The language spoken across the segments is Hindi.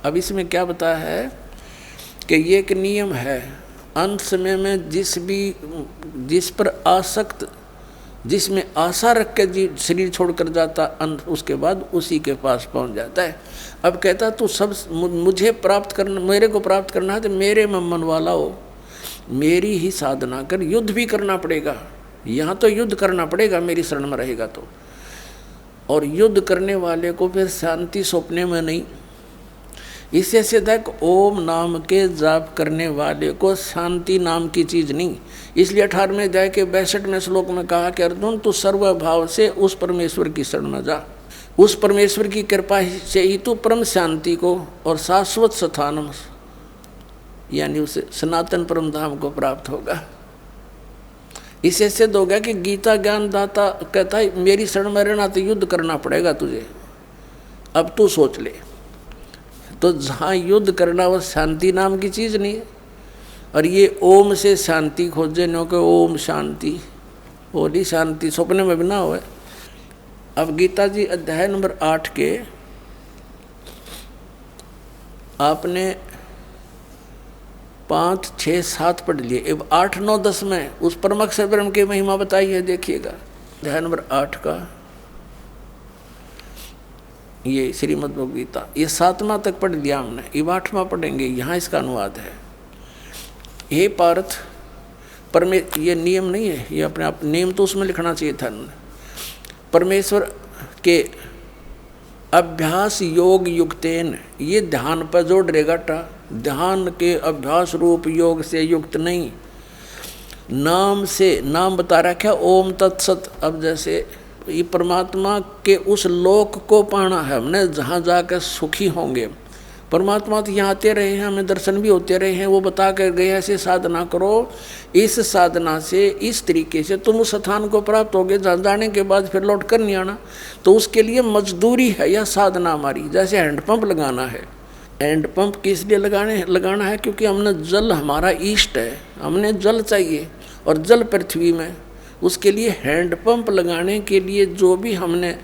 अब इसमें क्या बताया है कि ये एक नियम है, अंत समय में जिस पर आसक्त, जिसमें आशा रख के जी शरीर छोड़कर जाता, अंत उसके बाद उसी के पास पहुंच जाता है। अब कहता तू सब मुझे प्राप्त करना, मेरे को प्राप्त करना है तो मेरे में मन वाला हो, मेरी ही साधना कर। युद्ध भी करना पड़ेगा, यहाँ तो युद्ध करना पड़ेगा मेरी शरण में रहेगा तो। और युद्ध करने वाले को फिर शांति सौंपने में नहीं, इससे सीधा ओम नाम के जाप करने वाले को शांति नाम की चीज़ नहीं। इसलिए 18वें अध्याय के 62वें श्लोक में कहा कि अर्जुन तू सर्वभाव से उस परमेश्वर की शरण में जा, उस परमेश्वर की कृपा से ही तू परम शांति को और शाश्वत स्थान यानी उसे सनातन परम धाम को प्राप्त होगा। इससे सिद्ध हो गया कि गीता ज्ञान दाता कहता है मेरी शरण में रहना तो युद्ध करना पड़ेगा तुझे, अब तू सोच ले। तो जहाँ युद्ध करना वो शांति नाम की चीज़ नहीं है। और ये ओम से शांति खोजे नो के ओम शांति, बोली शांति सपने में भी ना हो। अब गीता जी अध्याय नंबर 8 के आपने 5, 6, 7 पढ़ लिए, अब 8, 9, 10 में उस परम अक्षर ब्रह्म की महिमा बताई है। देखिएगा अध्याय नंबर 8 का ये श्रीमद् भगवद गीता, ये 7वां तक पढ़ लिया हमने, ये 8वां पढ़ेंगे। यहाँ इसका अनुवाद है। हे पार्थ, ये नियम नहीं है, ये अपने आप नियम तो उसमें लिखना चाहिए था। परमेश्वर के अभ्यास योग युक्तेन, ये ध्यान पर जोड़ रहेगा टा, ध्यान के अभ्यास रूप योग से युक्त नहीं, नाम से, नाम बता रखा ओम तत्सत। अब जैसे ये परमात्मा के उस लोक को पाना है हमने जहाँ जाकर सुखी होंगे। परमात्मा तो यहाँ आते रहे हैं, हमें दर्शन भी होते रहे हैं, वो बता कर गए ऐसे साधना करो, इस साधना से इस तरीके से तुम उस स्थान को प्राप्त होगे जहाँ जाने के बाद फिर लौट कर नहीं आना। तो उसके लिए मजदूरी है यह साधना हमारी। जैसे हैंडपम्प लगाना है, हैंडपम्प किस लिए लगाना है? क्योंकि हमने जल, हमारा ईष्ट है, हमने जल चाहिए और जल पृथ्वी में, उसके लिए हैंडपम्प लगाने के लिए जो भी हमने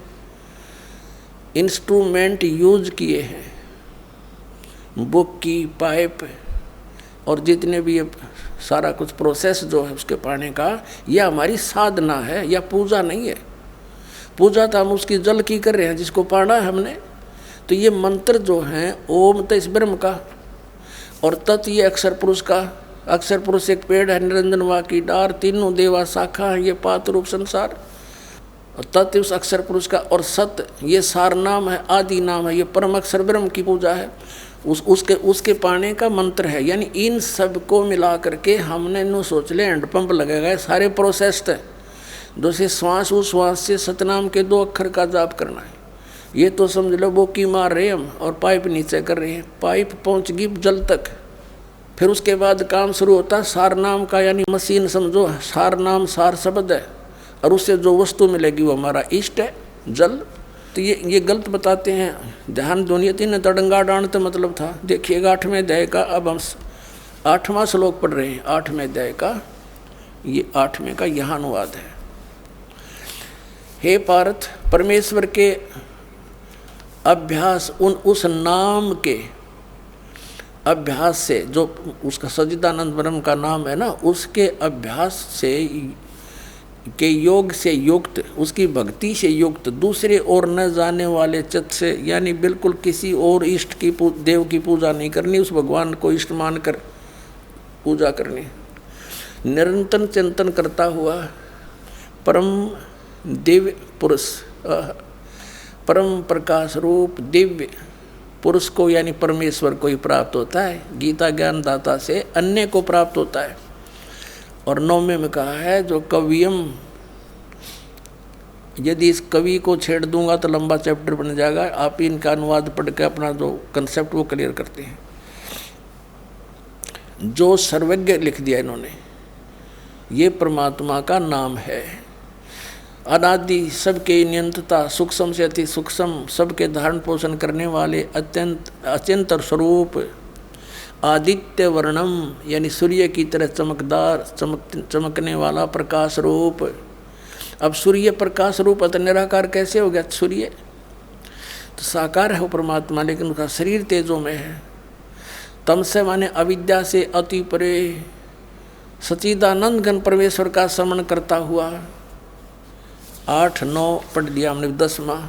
इंस्ट्रूमेंट यूज किए हैं, बुक की, पाइप और जितने भी ये सारा कुछ प्रोसेस जो है उसके पाने का, यह हमारी साधना है, या पूजा नहीं है। पूजा तो हम उसकी जल की कर रहे हैं जिसको पाना है हमने। तो ये मंत्र जो हैं, ओम तो इस ब्रह्म का और तत् ये अक्षर पुरुष का। अक्षर पुरुष एक पेड़ है, निरंजन वा की डार, तीनों देवा शाखा है, ये पात रूप संसार। और तत् उस अक्षर पुरुष का, और सत ये सार नाम है, आदि नाम है, ये परम अक्षर ब्रह्म की पूजा है, उसके पाने का मंत्र है। यानी इन सब को मिला करके हमने नो सोच ले हैंडपम्प लगेगा, सारे प्रोसेस थे। दूसरे श्वास, उस श्वास से सतनाम के 2 अक्षर का जाप करना है। ये तो समझ लो वो की मार रहे हम और पाइप नीचे कर रहे हैं, पाइप पहुंच गई जल तक। फिर उसके बाद काम शुरू होता है सार नाम का, यानी मशीन समझो, सार नाम सार शब्द है, और उससे जो वस्तु मिलेगी वो हमारा इष्ट है, जल। तो ये गलत बताते हैं। ध्यान दुनियति ने तड़ंगा डांडते मतलब था। देखिएगा 8वें अध्याय का, अब हम 8वां श्लोक पढ़ रहे हैं 8वें अध्याय का, ये 8वें का यहाँ अनुवाद है। हे पार्थ, परमेश्वर के अभ्यास, उस नाम के अभ्यास से, जो उसका सच्चिदानंद ब्रह्म का नाम है ना, उसके अभ्यास से के योग से युक्त, उसकी भक्ति से युक्त, दूसरे और न जाने वाले चित्त से, यानी बिल्कुल किसी और इष्ट की देव की पूजा नहीं करनी, उस भगवान को इष्ट मान कर पूजा करनी। निरंतर चिंतन करता हुआ परम दिव्य पुरुष, परम प्रकाश रूप दिव्य पुरुष को, यानी परमेश्वर को ही प्राप्त होता है। गीता ज्ञान दाता से अन्य को प्राप्त होता है। और 9वें में कहा है जो कवियम, यदि इस कवि को छेड़ दूंगा तो लंबा चैप्टर बन जाएगा। आप इनका अनुवाद पढ़ के अपना जो कंसेप्ट वो क्लियर करते हैं। जो सर्वज्ञ लिख दिया इन्होंने, ये परमात्मा का नाम है। अनादि, सबके नियंत्रता, सूक्ष्म से अति सूक्ष्म, सबके धारण पोषण करने वाले, अत्यंत अचिंत्य स्वरूप, आदित्य वर्णम, यानी सूर्य की तरह चमकदार, चमकने वाला प्रकाश रूप। अब सूर्य प्रकाश रूप अत निराकार कैसे हो गया सूर्य? तो साकार है वो परमात्मा, लेकिन उसका शरीर तेजों में है। तम से माने अविद्या से अति परे सच्चिदानंद घन परमेश्वर का स्मरण करता हुआ। 8, 9 पढ़ लिया हमने, 10वां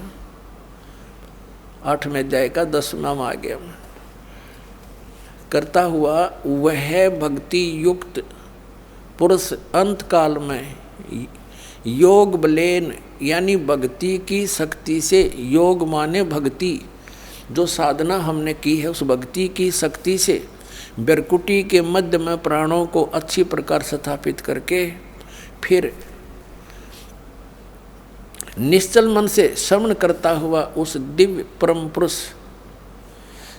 8वें अध्याय का 10वां में आ गया। करता हुआ वह भक्ति युक्त पुरुष अंत काल में योग बलेन यानी भक्ति की शक्ति से, योग माने भक्ति, जो साधना हमने की है उस भक्ति की शक्ति से बिरकुटी के मध्य में प्राणों को अच्छी प्रकार स्थापित करके फिर निश्चल मन से श्रवण करता हुआ उस दिव्य परम पुरुष,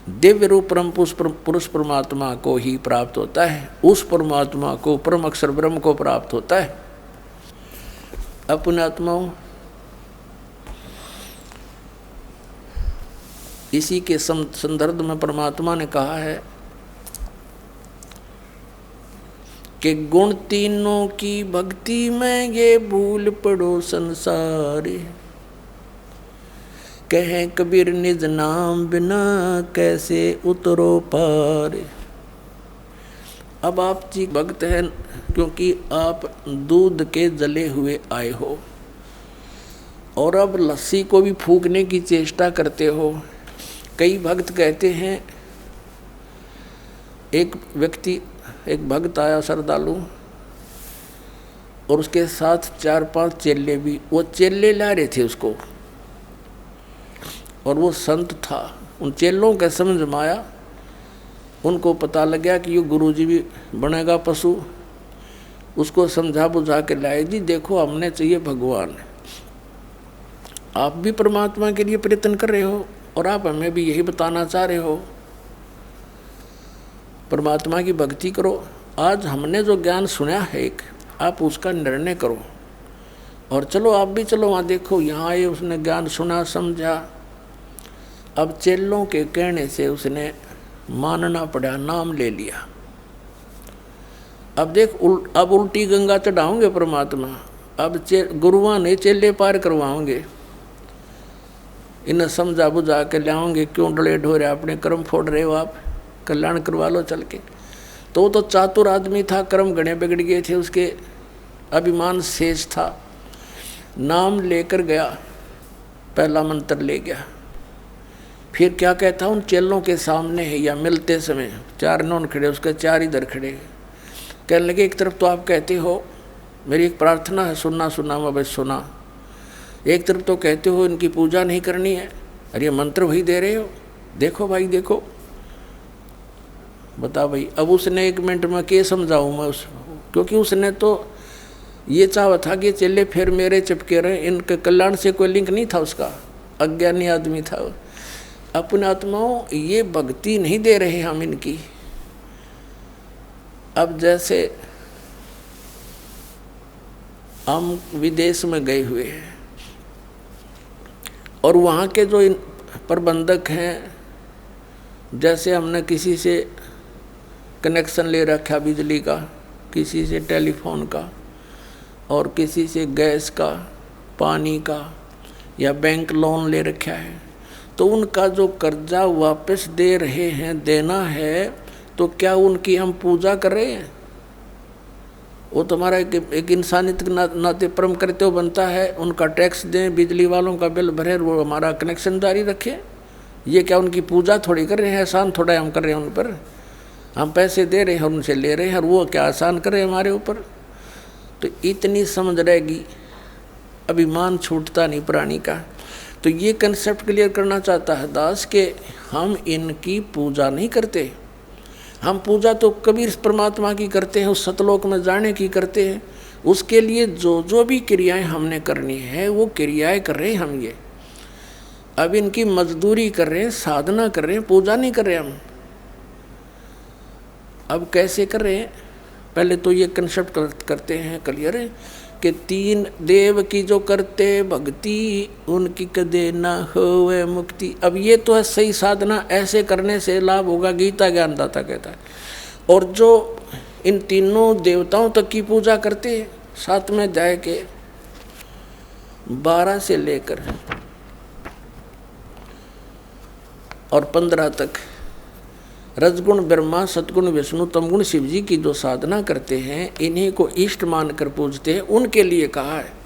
दिव्य रूप परम पुरुष परमात्मा को ही प्राप्त होता है। उस परमात्मा को, परम अक्षर ब्रह्म को प्राप्त होता है। अपने आत्माओं, इसी के संदर्भ में परमात्मा ने कहा है कि गुण तीनों की भक्ति में ये भूल पड़ो संसार, कहें कबीर निज नाम बिना कैसे उतरो पार। अब आप जी भक्त हैं क्योंकि आप दूध के जले हुए आए हो और अब लस्सी को भी फूकने की चेष्टा करते हो। कई भक्त कहते हैं, एक भक्त आया श्रद्धालु और उसके साथ 4-5 चेले भी, वो चेले ला रहे थे उसको और वो संत था। उन चेलों के समझ में आया, उनको पता लग गया कि ये गुरुजी भी बनेगा पशु। उसको समझा बुझा के लाए, जी देखो हमने चाहिए भगवान, आप भी परमात्मा के लिए प्रयत्न कर रहे हो और आप हमें भी यही बताना चाह रहे हो, परमात्मा की भक्ति करो। आज हमने जो ज्ञान सुना है एक, आप उसका निर्णय करो और चलो आप भी चलो वहाँ देखो, यहाँ आए, उसने ज्ञान सुना समझा। अब चेलों के कहने से उसने मानना पड़ा, नाम ले लिया। अब देख अब उल्टी गंगा चढ़ाओगे परमात्मा, अब गुरुआ ने चेले पार करवाओगे, इन्हें समझा बुझा के लाओगे, क्यों डले ढोरे अपने कर्म फोड़ रहे हो, आप कल्याण करवा लो चल के। तो चातुर आदमी था, कर्म घने बिगड़ गए थे, उसके अभिमान शेष था। नाम लेकर गया, पहला मंत्र ले गया, फिर क्या कहता उन चेलों के सामने है या मिलते समय 4 नौन खड़े, उसके 4 इधर खड़े, कहने लगे एक तरफ तो आप कहते हो मेरी एक प्रार्थना है, सुनना सुनना मैं बस सुना, एक तरफ तो कहते हो इनकी पूजा नहीं करनी है, अरे ये मंत्र वही दे रहे हो, देखो भाई देखो। बता भाई, अब उसने 1 मिनट में क्या समझाऊँ मैं उसको, क्योंकि उसने तो ये चाहा था कि चेले फिर मेरे चिपके रहे, इनके कल्याण से कोई लिंक नहीं था उसका, अज्ञानी आदमी था। अपने आत्माओं, ये भक्ति नहीं दे रहे हम इनकी। अब जैसे हम विदेश में गए हुए हैं और वहाँ के जो प्रबंधक हैं, जैसे हमने किसी से कनेक्शन ले रखा बिजली का, किसी से टेलीफोन का और किसी से गैस का, पानी का या बैंक लोन ले रखा है, तो उनका जो कर्जा वापस दे रहे हैं, देना है, तो क्या उनकी हम पूजा कर रहे हैं? वो तुम्हारा एक इंसानियत के नाते परम कर्तव्य बनता है, उनका टैक्स दें, बिजली वालों का बिल भरे, वो हमारा कनेक्शन जारी रखें। ये क्या उनकी पूजा थोड़ी कर रहे हैं, एहसान थोड़ा हम कर रहे हैं उन पर, हम पैसे दे रहे हैं और उनसे ले रहे हैं, और वो क्या आसान कर रहे हैं हमारे ऊपर। तो इतनी समझ रहेगी, अभिमान छूटता नहीं प्राणी का। तो ये कंसेप्ट क्लियर करना चाहता है दास के हम इनकी पूजा नहीं करते, हम पूजा तो कबीर परमात्मा की करते हैं, उस सतलोक में जाने की करते हैं। उसके लिए जो जो भी क्रियाएं हमने करनी है वो क्रियाएं कर रहे हैं हम। ये अब इनकी मजदूरी कर रहे हैं, साधना कर रहे हैं, पूजा नहीं कर रहे हम। अब कैसे कर रहे हैं? पहले तो ये कंसेप्ट करते हैं क्लियर है कि 3 देव की जो करते भक्ति उनकी कदे ना होवे मुक्ति। अब ये तो है सही साधना, ऐसे करने से लाभ होगा, गीता ज्ञानदाता कहता है। और जो इन तीनों देवताओं तक की पूजा करते हैं, 7वें अध्याय के 12 से लेकर और 15 तक रजगुण ब्रह्मा, सतगुण विष्णु, तमगुण शिव जी की जो साधना करते हैं, इन्हीं को इष्ट मानकर पूजते हैं, उनके लिए कहा है।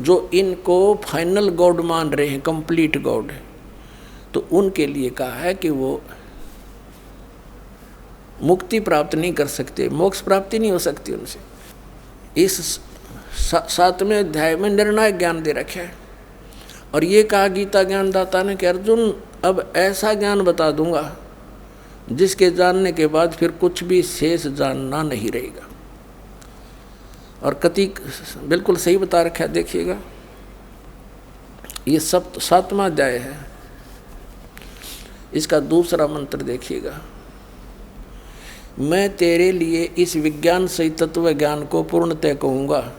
जो इनको फाइनल गॉड मान रहे हैं, कंप्लीट गॉड, तो उनके लिए कहा है कि वो मुक्ति प्राप्त नहीं कर सकते, मोक्ष प्राप्ति नहीं हो सकती उनसे। इस 7वें अध्याय में निर्णायक ज्ञान दे रखा है। और ये कहा गीता ज्ञानदाता ने कि अर्जुन, अब ऐसा ज्ञान बता दूंगा जिसके जानने के बाद फिर कुछ भी शेष जानना नहीं रहेगा। और कति बिल्कुल सही बता रखा है, देखिएगा। ये 7वां अध्याय है, इसका दूसरा मंत्र देखिएगा। मैं तेरे लिए इस विज्ञान सहित तत्व ज्ञान को पूर्णतः कहूँगा,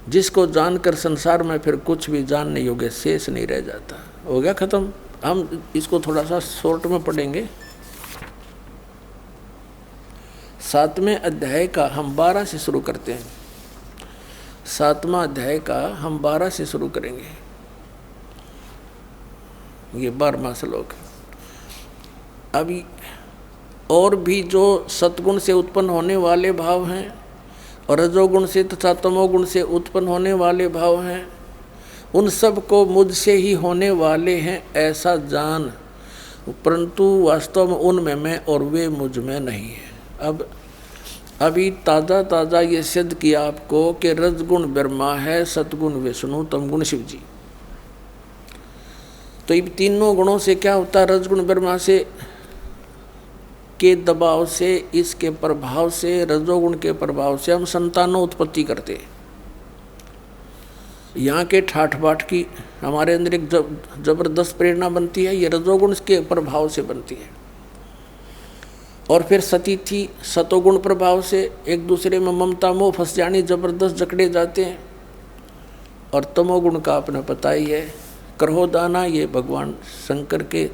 जिसको जानकर संसार में फिर कुछ भी जानने योग्य शेष नहीं रह जाता। हो गया खत्म। हम इसको थोड़ा सा शॉर्ट में पढ़ेंगे। 7वें अध्याय का हम 12 से शुरू करते हैं। 7वां अध्याय का हम 12 से शुरू करेंगे। ये 12वां श्लोक। अभी और भी जो सतगुण से उत्पन्न होने वाले भाव हैं और रजोगुण से तथा तमोगुण से उत्पन्न होने वाले भाव हैं, उन सब को मुझसे ही होने वाले हैं ऐसा जान, परंतु वास्तव में उनमें मैं और वे मुझ में नहीं है। अब अभी ताज़ा ये सिद्ध किया आपको कि रजगुण ब्रह्मा है, सतगुण विष्णु, तमगुण शिव जी। तो इन तीनों गुणों से क्या होता है? रजगुण ब्रह्मा से के दबाव से, इसके प्रभाव से, रजोगुण के प्रभाव से हम संतानों उत्पत्ति करते हैं। यहाँ के ठाठ बाट की हमारे अंदर एक जबरदस्त प्रेरणा बनती है, ये रजोगुण के प्रभाव से बनती है। और फिर सतीथि सतोगुण प्रभाव से एक दूसरे में ममता मोह फंस जानी, जबरदस्त जकड़े जाते हैं। और तमोगुण का अपना पता ही है, क्रोधाना, ये भगवान शंकर के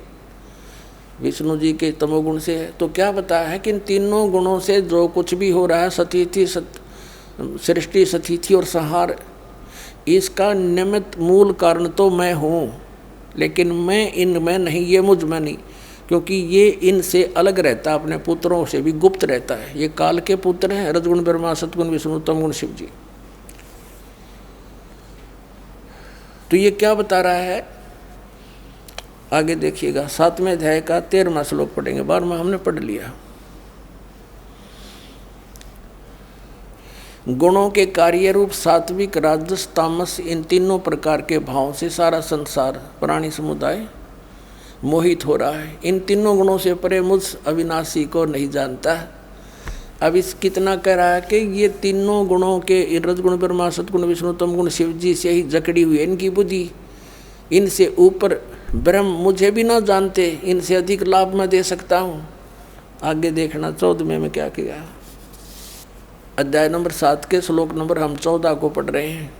विष्णु जी के तमोगुण से है। तो क्या बताया है कि इन तीनों गुणों से जो कुछ भी हो रहा है, सतीथि सृष्टि, सतीथि और संहार, इसका निमित्त मूल कारण तो मैं हूँ, लेकिन मैं इनमें नहीं, ये मुझ में नहीं, क्योंकि ये इनसे अलग रहता है, अपने पुत्रों से भी गुप्त रहता है। ये काल के पुत्र हैं, रजगुण ब्रह्मा, सतगुण विष्णु, तमगुण शिव जी। तो ये क्या बता रहा है आगे देखिएगा। 7वें अध्याय का 13वां श्लोक पढ़ेंगे। 12वां हमने पढ़ लिया। गुणों के कार्य रूप सात्विक, राजस, तामस, इन तीनों प्रकार के भावों से सारा संसार, प्राणी समुदाय मोहित हो रहा है। इन तीनों गुणों से परे मुझ अविनाशी को नहीं जानता। अब इस कितना कह रहा है कि ये तीनों गुणों के, रजगुण ब्रह्मा, सतगुण विष्णु, तमगुण शिव जी से ही जकड़ी हुई है इनकी बुद्धि। इनसे ऊपर ब्रह्म मुझे भी ना जानते, इनसे अधिक लाभ मैं दे सकता हूँ। आगे देखना 14वें में क्या किया। अध्याय नंबर 7 के श्लोक नंबर हम 14 को पढ़ रहे हैं।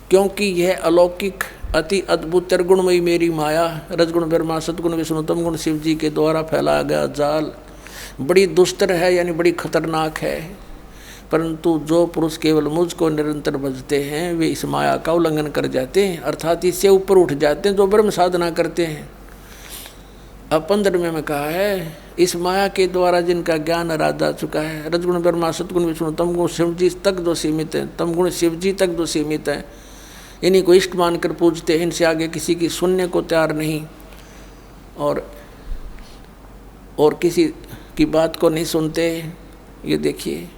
क्योंकि यह अलौकिक अति अद्भुत त्रिगुणमयी मेरी माया, रजगुण ब्रह्मा, सतगुण विष्णु, तमगुण शिव जी के द्वारा फैलाया गया जाल बड़ी दुस्तर है, यानी बड़ी खतरनाक है। परंतु जो पुरुष केवल मुझको निरंतर भजते हैं, वे इस माया का उल्लंघन कर जाते हैं, अर्थात इससे ऊपर उठ जाते हैं, जो ब्रह्म साधना करते हैं। अब 15वें में कहा है, इस माया के द्वारा जिनका ज्ञान राजा चुका है, रजगुण ब्रह्मा, सतगुण विष्णु, तमगुण शिव जी तक जो सीमित है, तमगुण शिव जी तक जो सीमित है, इन्हीं को इष्ट मानकर पूजते हैं। इनसे आगे किसी की सुनने को तैयार नहीं, और किसी की बात को नहीं सुनते। ये देखिए,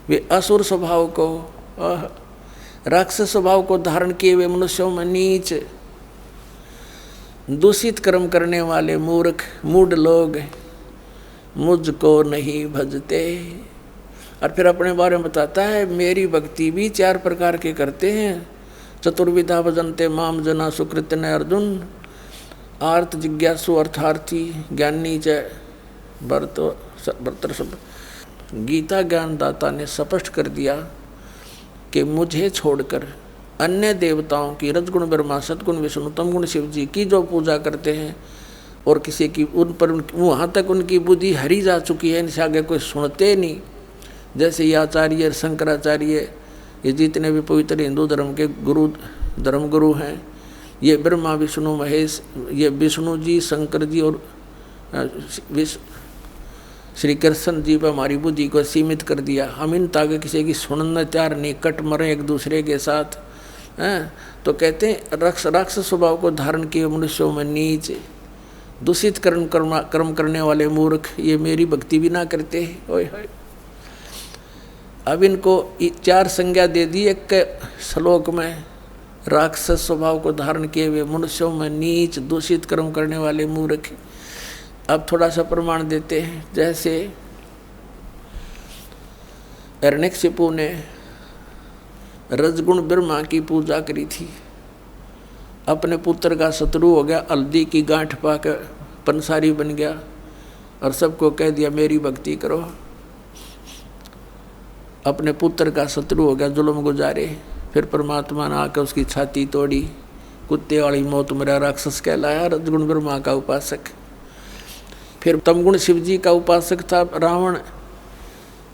वे असुर स्वभाव को, राक्षस स्वभाव को धारण किए हुए मनुष्यों में नीच, दूषित कर्म करने वाले मूर्ख मूढ़ लोग मुझको नहीं भजते। और फिर अपने बारे में बताता है, मेरी भक्ति भी 4 प्रकार के करते हैं। चतुर्विधा भजन्ते माम जना सुकृत न अर्जुन, आर्त जिज्ञासु अर्थार्थी ज्ञानी च भर्तर सब। गीता ज्ञानदाता ने स्पष्ट कर दिया कि मुझे छोड़कर अन्य देवताओं की, रजगुण ब्रह्मा, सतगुण विष्णु, तमगुण शिव जी की जो पूजा करते हैं, और किसी की उन पर वहाँ तक उनकी बुद्धि हरी जा चुकी है, इनसे आगे कोई सुनते नहीं। जैसे ये आचार्य, शंकराचार्य, ये जितने भी पवित्र हिंदू धर्म के गुरु, धर्म गुरु हैं, ये ब्रह्मा विष्णु महेश, ये विष्णु जी, शंकर जी और श्री कृष्ण जी पर हमारी बुद्धि को सीमित कर दिया। हम इन ताकि किसी की सुनना तैयार नहीं, कट मरे एक दूसरे के साथ हैं। तो कहते हैं राक्षस स्वभाव को धारण किए मनुष्यों में नीच, दूषित कर्म करने वाले मूर्ख, ये मेरी भक्ति भी ना करते। ओए होए, अब इनको 4 संज्ञा दे दी एक श्लोक में। राक्षस स्वभाव को धारण किए हुए मनुष्यों में नीच, दूषित कर्म करने वाले मूर्ख। अब थोड़ा सा प्रमाण देते हैं। जैसे हिरण्यकशिपु ने रजगुण ब्रह्मा की पूजा करी थी, अपने पुत्र का शत्रु हो गया, हल्दी की गांठ पाकर पंसारी बन गया और सबको कह दिया मेरी भक्ति करो। अपने पुत्र का शत्रु हो गया, जुल्म गुजारे। फिर परमात्मा ने आकर उसकी छाती तोड़ी, कुत्ते वाली मौत मेरा राक्षस कहलाया, रजगुण ब्रह्मा का उपासक। फिर तमगुण शिव जी का उपासक था रावण,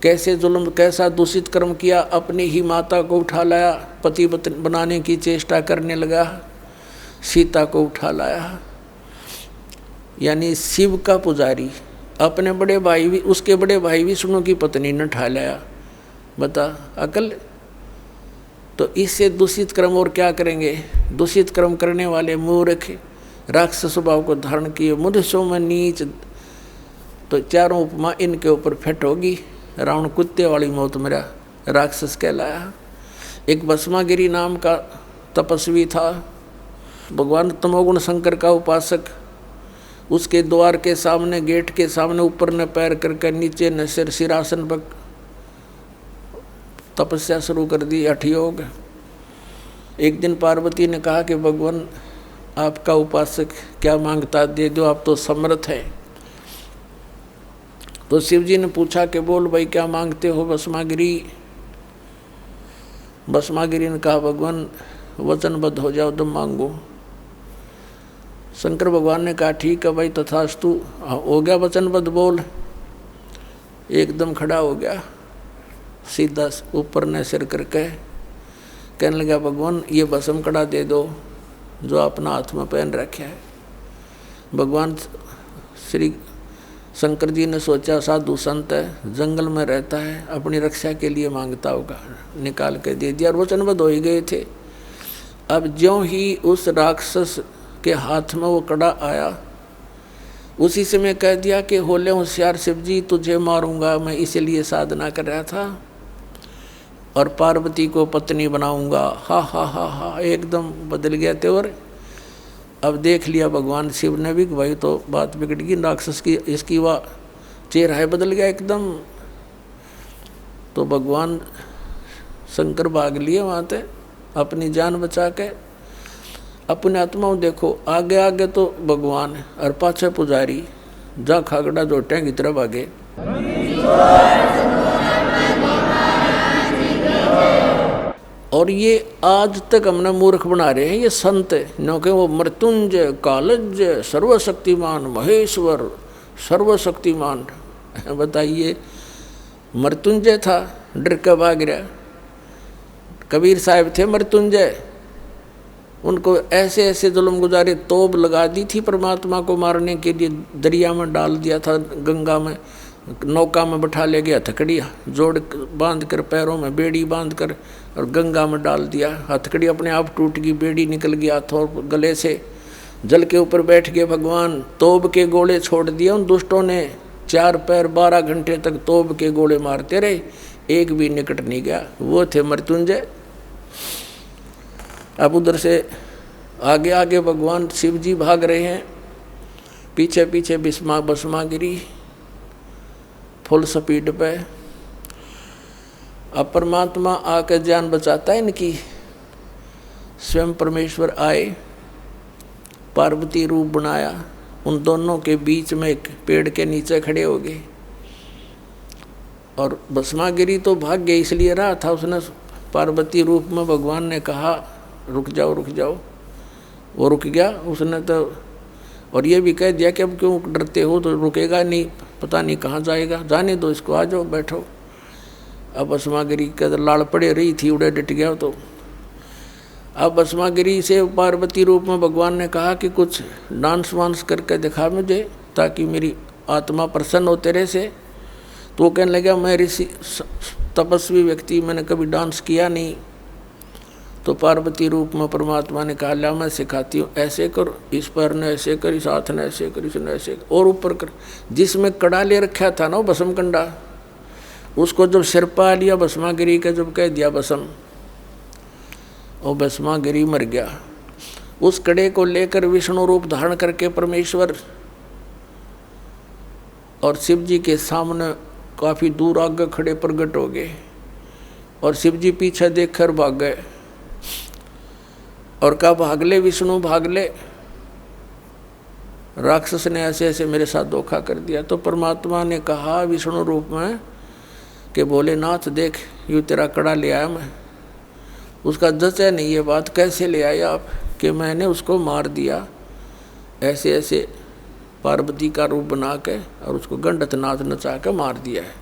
कैसे जुल्म, कैसा दूषित कर्म किया, अपनी ही माता को उठा लाया, पति बनाने की चेष्टा करने लगा, सीता को उठा लाया। यानी शिव का पुजारी अपने बड़े भाई भी, उसके बड़े भाई विष्णु की पत्नी ने उठा लाया। बता अकल। तो इससे दूषित कर्म और क्या करेंगे। दूषित कर्म करने वाले मूर्ख, राक्षस स्वभाव को धारण किए मनुष्यों में नीच। तो चारों उपमा इनके ऊपर फिट होगी। रावण कुत्ते वाली मौत मेरा राक्षस कहलाया। एक भस्मागिरी नाम का तपस्वी था, भगवान तमोगुण शंकर का उपासक। उसके द्वार के सामने, गेट के सामने ऊपर न पैर करके नीचे न सिर, सिरासन पर तपस्या शुरू कर दी, हठयोग। एक दिन पार्वती ने कहा कि भगवान आपका उपासक क्या मांगता दे दो, आप तो समर्थ हैं। तो शिव जी ने पूछा कि बोल भाई क्या मांगते हो भस्मागिरी। भस्मागिरी ने कहा भगवान वचनबद्ध हो जाओ, तुम मांगो। शंकर भगवान ने कहा ठीक है भाई तथास्तु, हो गया वचनबद्ध, बोल। एकदम खड़ा हो गया, सीधा ऊपर ने सिर करके कहने लगा भगवान ये भस्म कड़ा दे दो जो अपना हाथ में पहन रखे है। भगवान श्री शंकर जी ने सोचा साधु संत है, जंगल में रहता है, अपनी रक्षा के लिए मांगता होगा, निकाल के दे दिया और वचनबद्ध हो ही गए थे। अब ज्यों ही उस राक्षस के हाथ में वो कड़ा आया, उसी से मैं कह दिया कि होले होशियार शिव जी, तुझे मारूंगा, मैं इसीलिए साधना कर रहा था और पार्वती को पत्नी बनाऊंगा। हा हा हा हा, एकदम बदल गया तेवर। अब देख लिया भगवान शिव ने भी भाई तो बात बिगड़ गई, राक्षस की इसकी वह चेहरा है बदल गया एकदम। तो भगवान शंकर भाग लिए वहाँ से अपनी जान बचा के। अपने आत्माओं देखो, आगे आगे तो भगवान और पाछे पुजारी, जा खागड़ा जोटे की तरफ आगे। और ये आज तक हमने मूर्ख बना रहे हैं ये संत, क्योंकि वो मृत्युंजय, कालज्य, सर्वशक्तिमान, महेश्वर, सर्वशक्तिमान। बताइए, मृत्युंजय था, डर के भाग रहा। कबीर साहब थे मृत्युंजय, उनको ऐसे ऐसे जुल्म गुजारे, तोब लगा दी थी परमात्मा को मारने के लिए, दरिया में डाल दिया था, गंगा में, नौका में बैठा ले गया, हथकड़ी जोड़ बांध कर, पैरों में बेड़ी बांध कर और गंगा में डाल दिया। हथकड़ी अपने आप टूट गई, बेड़ी निकल गई हाथों गले से, जल के ऊपर बैठ गए भगवान। तोब के गोले छोड़ दिए उन दुष्टों ने, 4 पैर 12 घंटे तक तोब के गोले मारते रहे, एक भी निकट नहीं गया। वो थे मृत्युंजय। अब उधर से आगे आगे भगवान शिव जी भाग रहे हैं, पीछे पीछे भस्मागिरी फुल स्पीड पे। अब परमात्मा आकर जान बचाता है इनकी। स्वयं परमेश्वर आए, पार्वती रूप बनाया, उन दोनों के बीच में एक पेड़ के नीचे खड़े हो गए। और भस्मागिरी तो भाग्य इसलिए रहा था, उसने पार्वती रूप में भगवान ने कहा रुक जाओ रुक जाओ, वो रुक गया उसने तो। और ये भी कह दिया कि अब क्यों डरते हो, तो रुकेगा नहीं, पता नहीं कहाँ जाएगा, जाने दो इसको, आ जाओ बैठो। अब भस्मागिरी के लाड़ पड़े रही थी, उड़े डट गया। तो अब भस्मागिरी से पार्वती रूप में भगवान ने कहा कि कुछ डांस वांस करके दिखा मुझे, ताकि मेरी आत्मा प्रसन्न हो तेरे से। तो वो कहने लगा, मैं ऋषि तपस्वी व्यक्ति, मैंने कभी डांस किया नहीं। तो पार्वती रूप में परमात्मा ने कहा, ला मैं सिखाती हूँ, ऐसे कर, इस पैर ने ऐसे कर, इस हाथ ने ऐसे कर, इसने ऐसे कर, और ऊपर कर। जिसमें कड़ा ले रखा था ना वो भस्म कंडा, उसको जब सिर पा लिया भस्मागिरी का, जब कह दिया भस्म, और भस्मागिरी मर गया। उस कड़े को लेकर विष्णु रूप धारण करके परमेश्वर और शिव जी के सामने काफ़ी दूर आगे खड़े प्रकट हो गए, और शिव जी पीछे देखकर भाग गए और कहा, भाग ले विष्णु भाग ले, राक्षस ने ऐसे ऐसे मेरे साथ धोखा कर दिया। तो परमात्मा ने कहा विष्णु रूप में कि भोलेनाथ देख, यूँ तेरा कड़ा ले आया मैं। उसका जचा नहीं ये बात, कैसे ले आए आप, कि मैंने उसको मार दिया ऐसे ऐसे पार्वती का रूप बना के, और उसको गंडत नाथ नचा के मार दिया है।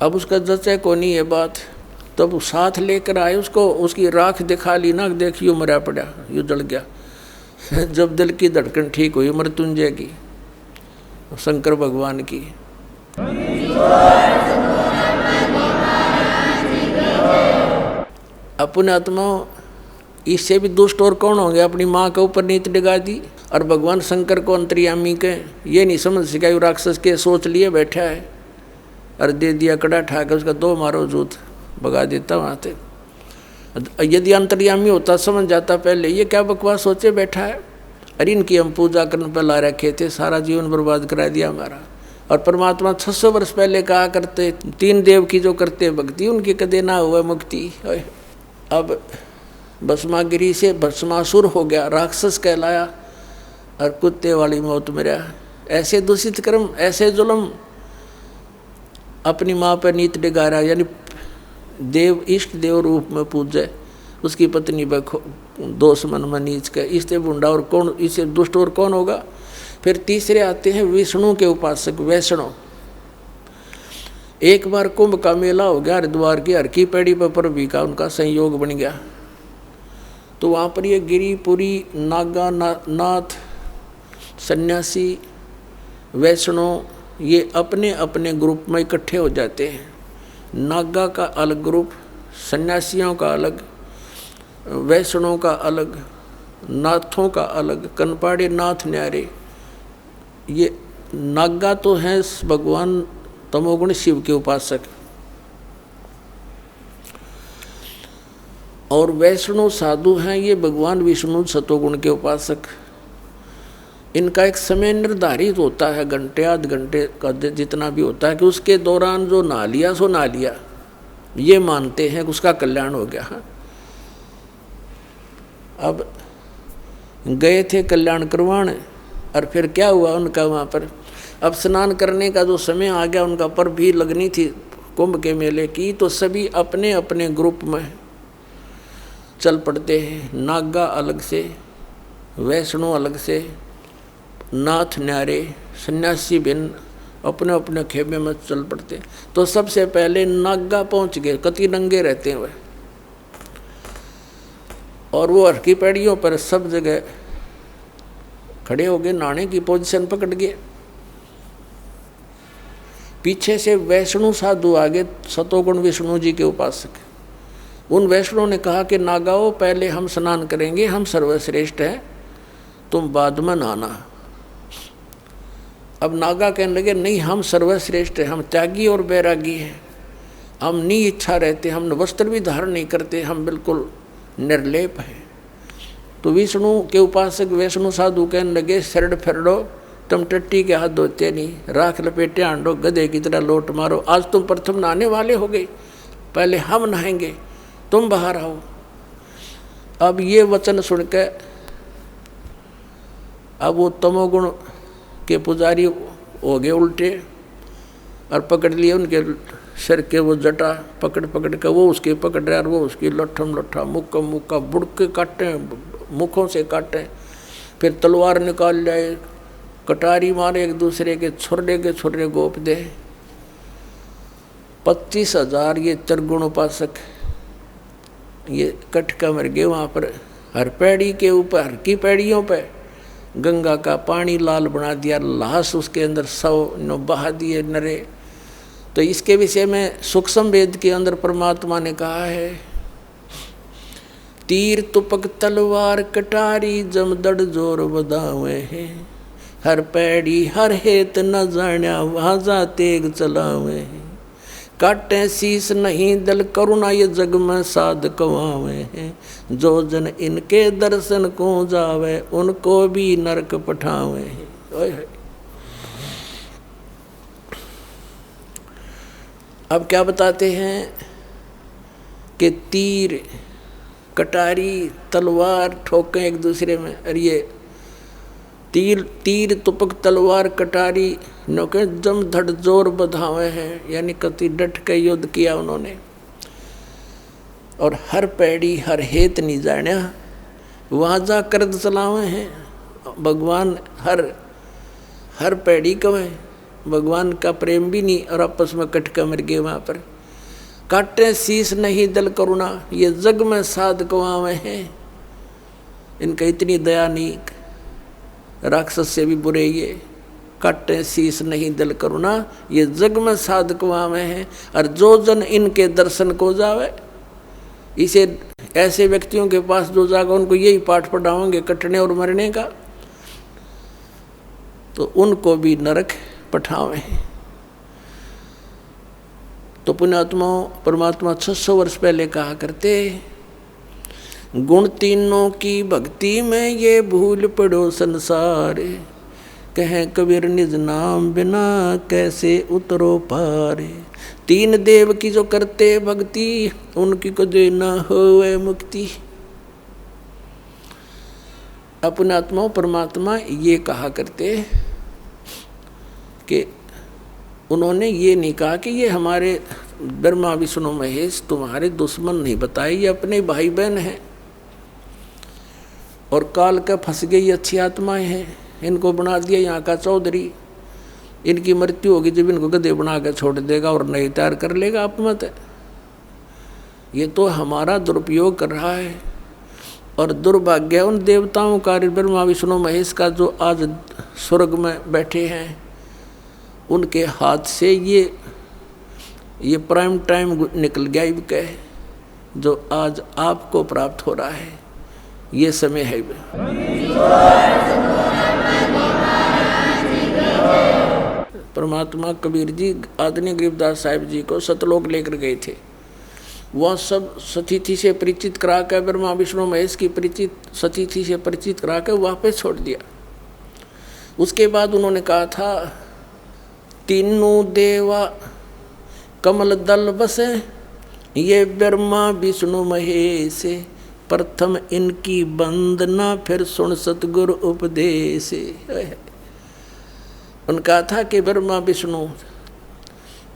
अब उसका जचे को नहीं ये बात, तब तो साथ लेकर आए उसको, उसकी राख दिखा ली ना, देख यूँ मरा पड़ा, यूँ जल गया। जब दिल की धड़कन ठीक हुई मृत्युंजय की, शंकर भगवान की। अपने आत्मा इससे भी दुष्ट और कौन होंगे, अपनी माँ के ऊपर नीत डिगा दी, और भगवान शंकर को अंतर्यामी के ये नहीं समझ सका, वो राक्षस के सोच लिए बैठा है, और दे दिया कड़ा ठाकर, उसका दो मारो जूत भगा देता वहाँ से। यदि अंतर्यामी होता समझ जाता पहले, ये क्या बकवास सोचे बैठा है, अरे इनकी हम पूजा करने पर ला रखे थे, सारा जीवन बर्बाद करा दिया हमारा। और परमात्मा 600 वर्ष पहले कहा करते, 3 देव की जो करते भक्ति उनकी कदे ना हुआ मुक्ति। अब भस्मागिरी से भस्मासुर हो गया, राक्षस कहलाया, और कुत्ते वाली मौत मरा। ऐसे दूषित कर्म, ऐसे जुल्म, अपनी माँ पर नीत डिगा रहा, यानी देव इष्ट देव रूप में पूजे, उसकी पत्नी पर दोष मन में नीच के, इससे बुंडा और कौन, इससे दुष्ट और कौन होगा। फिर तीसरे आते हैं विष्णु के उपासक वैष्णव। एक बार कुंभ का मेला हो गया हरिद्वार की हर की पैड़ी पर प्रभु का उनका संयोग बन गया। तो वहाँ पर ये गिरिपुरी, नागा नाथ, सन्यासी, वैष्णव, ये अपने अपने ग्रुप में इकट्ठे हो जाते हैं। नागा का अलग ग्रुप, सन्यासियों का अलग, वैष्णव का अलग, नाथों का अलग, कनपाड़े नाथ न्यारे। ये नागा तो हैं भगवान तमोगुण शिव के उपासक, और वैष्णव साधु हैं ये भगवान विष्णु सतोगुण के उपासक। इनका एक समय निर्धारित होता है, घंटे आध घंटे का जितना भी होता है, कि उसके दौरान जो नहा लिया सो नहा लिया, ये मानते हैं कि उसका कल्याण हो गया। अब गए थे कल्याण करवाने, और फिर क्या हुआ उनका वहाँ पर, अब स्नान करने का जो समय आ गया, उनका पर भी लगनी थी कुंभ के मेले की, तो सभी अपने अपने ग्रुप में चल पड़ते हैं। नागा अलग से, वैष्णव अलग से, नाथ न्यारे, सन्यासी भिन्न अपने अपने खेमे में चल पड़ते। तो सबसे पहले नागा पहुंच गए, कति नंगे रहते हैं वह, और वो हर की पैड़ियों पर सब जगह खड़े हो गए, नहाने की पोजीशन पकड़ गए। पीछे से वैष्णु साधु आगे, सतोगुण विष्णु जी के उपासक। उन वैष्णव ने कहा कि नागाओं, पहले हम स्नान करेंगे, हम सर्वश्रेष्ठ हैं, तुम बाद में नहाना। अब नागा कहने लगे, नहीं हम सर्वश्रेष्ठ हैं, हम त्यागी और बैरागी हैं, हम नहीं इच्छा रहते, हम वस्त्र भी धारण नहीं करते, हम बिल्कुल निर्लेप हैं। तो विष्णु के उपासक वैष्णु साधु कहने लगे, शरण फेरडो, तुम टट्टी के हाथ धोते नहीं, राख लपेटे आंडो, गधे की तरह लोट मारो, आज तुम प्रथम नहाने वाले हो गए, पहले हम नहाएंगे, तुम बाहर आओ। अब ये वचन सुनकर अब वो तमोगुण के पुजारी हो गए उल्टे, और पकड़ लिए उनके सिर के वो जटा, पकड़ पकड़ के वो उसके पकड़ रहे, और वो उसकी लट्ठम लट्ठा, मुक्का मुक्का बुड़के काटे, मुखों से काटे, फिर तलवार निकाल जाए, कटारी मारे, एक दूसरे के छुर्रे गोप दे। 25,000 ये चरगुण उपासक ये कटका मर गए वहाँ पर हर पैड़ी के ऊपर, हर की पैड़ियों पे गंगा का पानी लाल बना दिया, लाश उसके अंदर 100 बहा दिए नरे। तो इसके विषय में सूक्ष्म वेद के अंदर परमात्मा ने कहा है, तीर तुपक तलवार कटारी जमदड़ जोर बदावे हैं, हर पैड़ी हर हेत न जाण्या वहाँ जा तेग चलावे हैं, काटे शीस नहीं दल करुणा ये जग में साध कवावे हैं, जो जन इनके दर्शन को जावे उनको भी नरक पठावे हैं। अब क्या बताते हैं कि तीर कटारी तलवार ठोकें एक दूसरे में, और ये तीर तुपक तलवार कटारी नौके जम धड़ जोर बधावे हैं, यानी कति डट के युद्ध किया उन्होंने। और हर पैड़ी हर हेत नहीं जाण्या वहाँ जा कर चलावे हैं। भगवान हर पैड़ी कवे, भगवान का प्रेम भी नहीं, और आपस में कटका मर गए वहाँ पर। काटे शीस नहीं दल करुणा ये जग में साध कवावे हैं, इनका इतनी दया नहीं, राक्षस से भी बुरे ये। काटे शीस नहीं दल करुणा ये जग में साध कवावे हैं, और जो जन इनके दर्शन को जावे, इसे ऐसे व्यक्तियों के पास जो जागा उनको यही पाठ पढ़ाओगे कटने और मरने का, तो उनको भी नरक पठावे हैं। तो पुण्यात्माओं, परमात्मा 600 वर्ष पहले कहा करते, गुण तीनों की भक्ति में ये भूल पड़ो संसार, कहें कबीर निज नाम बिना कैसे उतरो पार, तीन देव की जो करते भक्ति उनकी को देना होवे मुक्ति। अपने आत्मा परमात्मा ये कहा करते कि उन्होंने ये नहीं कहा कि ये हमारे ब्रह्मा विष्णु महेश तुम्हारे दुश्मन नहीं बताए, ये अपने भाई बहन हैं और काल का फंस गई अच्छी आत्माएं हैं, इनको बना दिया यहाँ का चौधरी, इनकी मृत्यु होगी जब इनको गधे बना कर छोड़ देगा और नई तैयार कर लेगा। आप मत है, ये तो हमारा दुरुपयोग कर रहा है। और दुर्भाग्य उन देवताओं का, ब्रह्मा विष्णु महेश का, जो आज स्वर्ग में बैठे हैं, उनके हाथ से ये प्राइम टाइम निकल गया इनका, जो आज आपको प्राप्त हो रहा है, ये समय है। परमात्मा कबीर जी आदरणीय गरीबदास साहिब जी को सतलोक लेकर गए थे, वह सब सतीथि से परिचित करा कर, ब्रह्मा विष्णु महेश की सतीथि से परिचित करा कर वापस छोड़ दिया। उसके बाद उन्होंने कहा था, तीनों देवा कमल दल बसे, ये ब्रह्मा विष्णु महेश, प्रथम इनकी वंदना फिर सुन सतगुरु उपदेश। उनका था कि ब्रह्मा विष्णु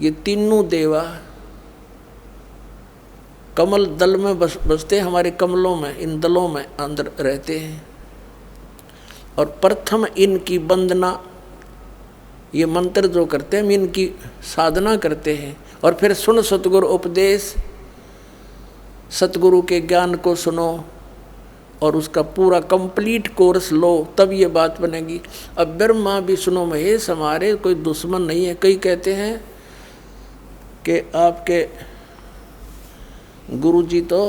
ये तीनों देवा कमल दल में बसते, हमारे कमलों में, इन दलों में अंदर रहते हैं, और प्रथम इनकी वंदना, ये मंत्र जो करते हैं हम इनकी साधना करते हैं, और फिर सुन सतगुरु उपदेश, सतगुरु के ज्ञान को सुनो और उसका पूरा कंप्लीट कोर्स लो, तब ये बात बनेगी। अब ब्रह्मा विष्णु महेश हमारे कोई दुश्मन नहीं है। कई कहते हैं कि आपके गुरु जी तो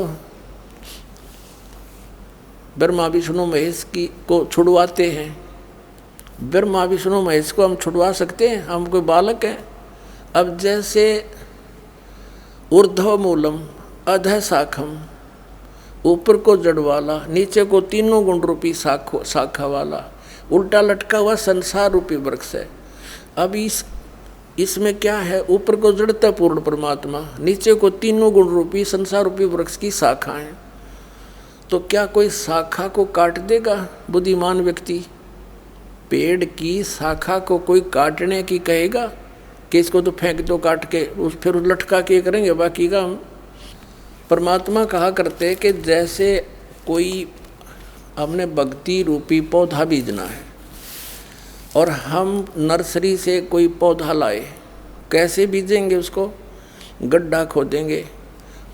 ब्रह्मा विष्णु महेश को छुड़वाते हैं। ब्रह्मा विष्णु महेश को हम छुड़वा सकते हैं? हम कोई बालक हैं? अब जैसे ऊर्ध्व मूलम अधः शाखम, ऊपर को जड़ वाला, नीचे को तीनों गुण रूपी शाखा वाला, उल्टा लटका हुआ संसार रूपी वृक्ष है। अब इसमें क्या है? ऊपर को जड़ता पूर्ण परमात्मा, नीचे को तीनों गुण रूपी संसार रूपी वृक्ष की शाखा है। तो क्या कोई शाखा को काट देगा बुद्धिमान व्यक्ति? पेड़ की शाखा को कोई काटने की कहेगा कि इसको तो फेंक दो काट के, फिर लटका के करेंगे बाकी का हम? परमात्मा कहा करते कि जैसे कोई हमने भक्ति रूपी पौधा बीजना है और हम नर्सरी से कोई पौधा लाए, कैसे बीजेंगे उसको? गड्ढा खोदेंगे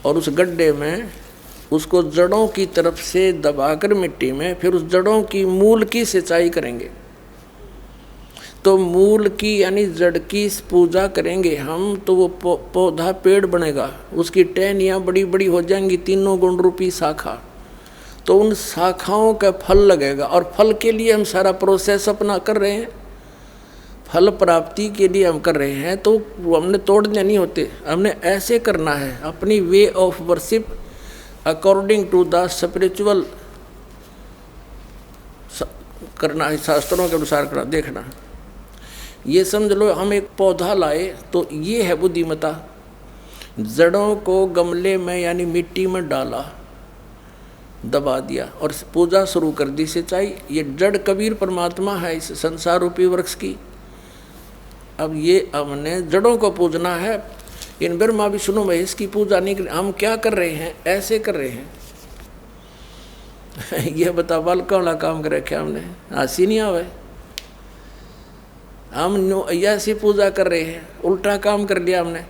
और उस गड्ढे में उसको जड़ों की तरफ से दबाकर मिट्टी में, फिर उस जड़ों की मूल की सिंचाई करेंगे। तो मूल की यानी जड़ की पूजा करेंगे हम, तो वो पौधा पेड़ बनेगा, उसकी टहनियाँ बड़ी बड़ी हो जाएंगी, 3 गुण रूपी शाखा। तो उन शाखाओं का फल लगेगा, और फल के लिए हम सारा प्रोसेस अपना कर रहे हैं, फल प्राप्ति के लिए हम कर रहे हैं। तो वो हमने तोड़ने नहीं होते, हमने ऐसे करना है, अपनी way of worship according to the spiritual करना है, शास्त्रों के अनुसार करना। देखना, ये समझ लो हम एक पौधा लाए तो ये है बुद्धिमता। जड़ों को गमले में यानी मिट्टी में डाला, दबा दिया और पूजा शुरू कर दी, सिंचाई। ये जड़ कबीर परमात्मा है इस संसार रूपी वृक्ष की। अब ये हमने जड़ों को पूजना है, इन ब्रह्मा विष्णु महेश की पूजा नहीं कर। हम क्या कर रहे हैं, ऐसे कर रहे हैं। ये बता बालका वाला काम कर रखे हमने, हंसी नहीं आवे। हम ऐसी पूजा कर रहे हैं, उल्टा काम कर लिया हमने।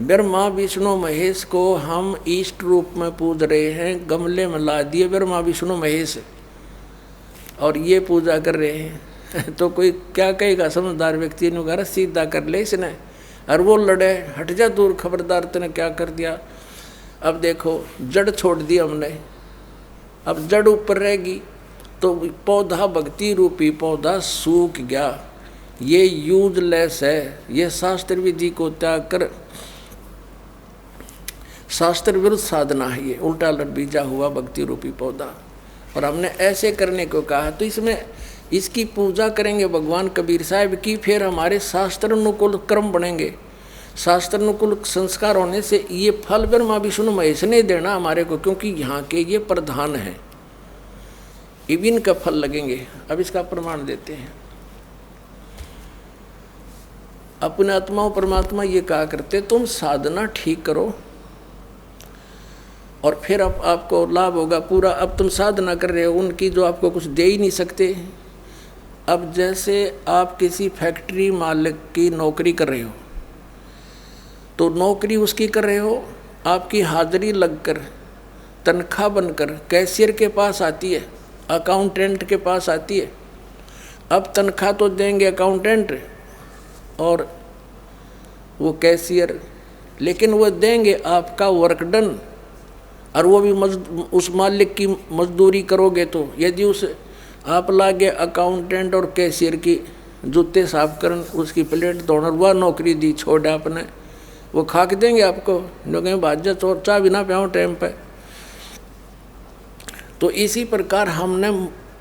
ब्रह्मा विष्णु महेश को हम इष्ट रूप में पूज रहे हैं, गमले में ला दिए ब्रह्मा विष्णु महेश और ये पूजा कर रहे हैं। तो कोई क्या कहेगा, समझदार व्यक्ति ने कहा सीधा कर ले इसने, और वो लड़े, हट जा दूर, खबरदार तूने क्या कर दिया। अब देखो जड़ छोड़ दी हमने, अब जड़ ऊपर रहेगी तो पौधा भक्ति रूपी पौधा सूख गया, ये यूजलेस है। ये शास्त्र विधि को त्याग कर शास्त्र विरुद्ध साधना है, ये उल्टा बीजा हुआ भक्ति रूपी पौधा। और हमने ऐसे करने को कहा, तो इसमें इसकी पूजा करेंगे भगवान कबीर साहब की, फिर हमारे शास्त्र अनुकूल कर्म बनेंगे। शास्त्र अनुकूल संस्कार होने से ये फल ब्रह्मा विष्णु महेश ने देना हमारे को, क्योंकि यहाँ के ये प्रधान हैं, इबिन का फल लगेंगे। अब इसका प्रमाण देते हैं। अपने आत्मा परमात्मा ये कहा करते, तुम साधना ठीक करो और फिर अब आपको लाभ होगा पूरा। अब तुम साधना कर रहे हो उनकी जो आपको कुछ दे ही नहीं सकते। अब जैसे आप किसी फैक्ट्री मालिक की नौकरी कर रहे हो, तो नौकरी उसकी कर रहे हो, आपकी हाजिरी लगकर तनख्वाह बनकर कैशियर के पास आती है, अकाउंटेंट के पास आती है। अब तनख्वाह तो देंगे अकाउंटेंट और वो कैशियर, लेकिन वो देंगे आपका वर्क डन, और वो भी उस मालिक की मजदूरी करोगे। तो यदि उस आप लागे अकाउंटेंट और कैशियर की जूते साफ करन, उसकी प्लेट धोना, वह नौकरी दी छोड़ आपने, वो खा के देंगे आपको, कहीं भाज्य चोर चाह भी ना पाओ टाइम पे। तो इसी प्रकार हमने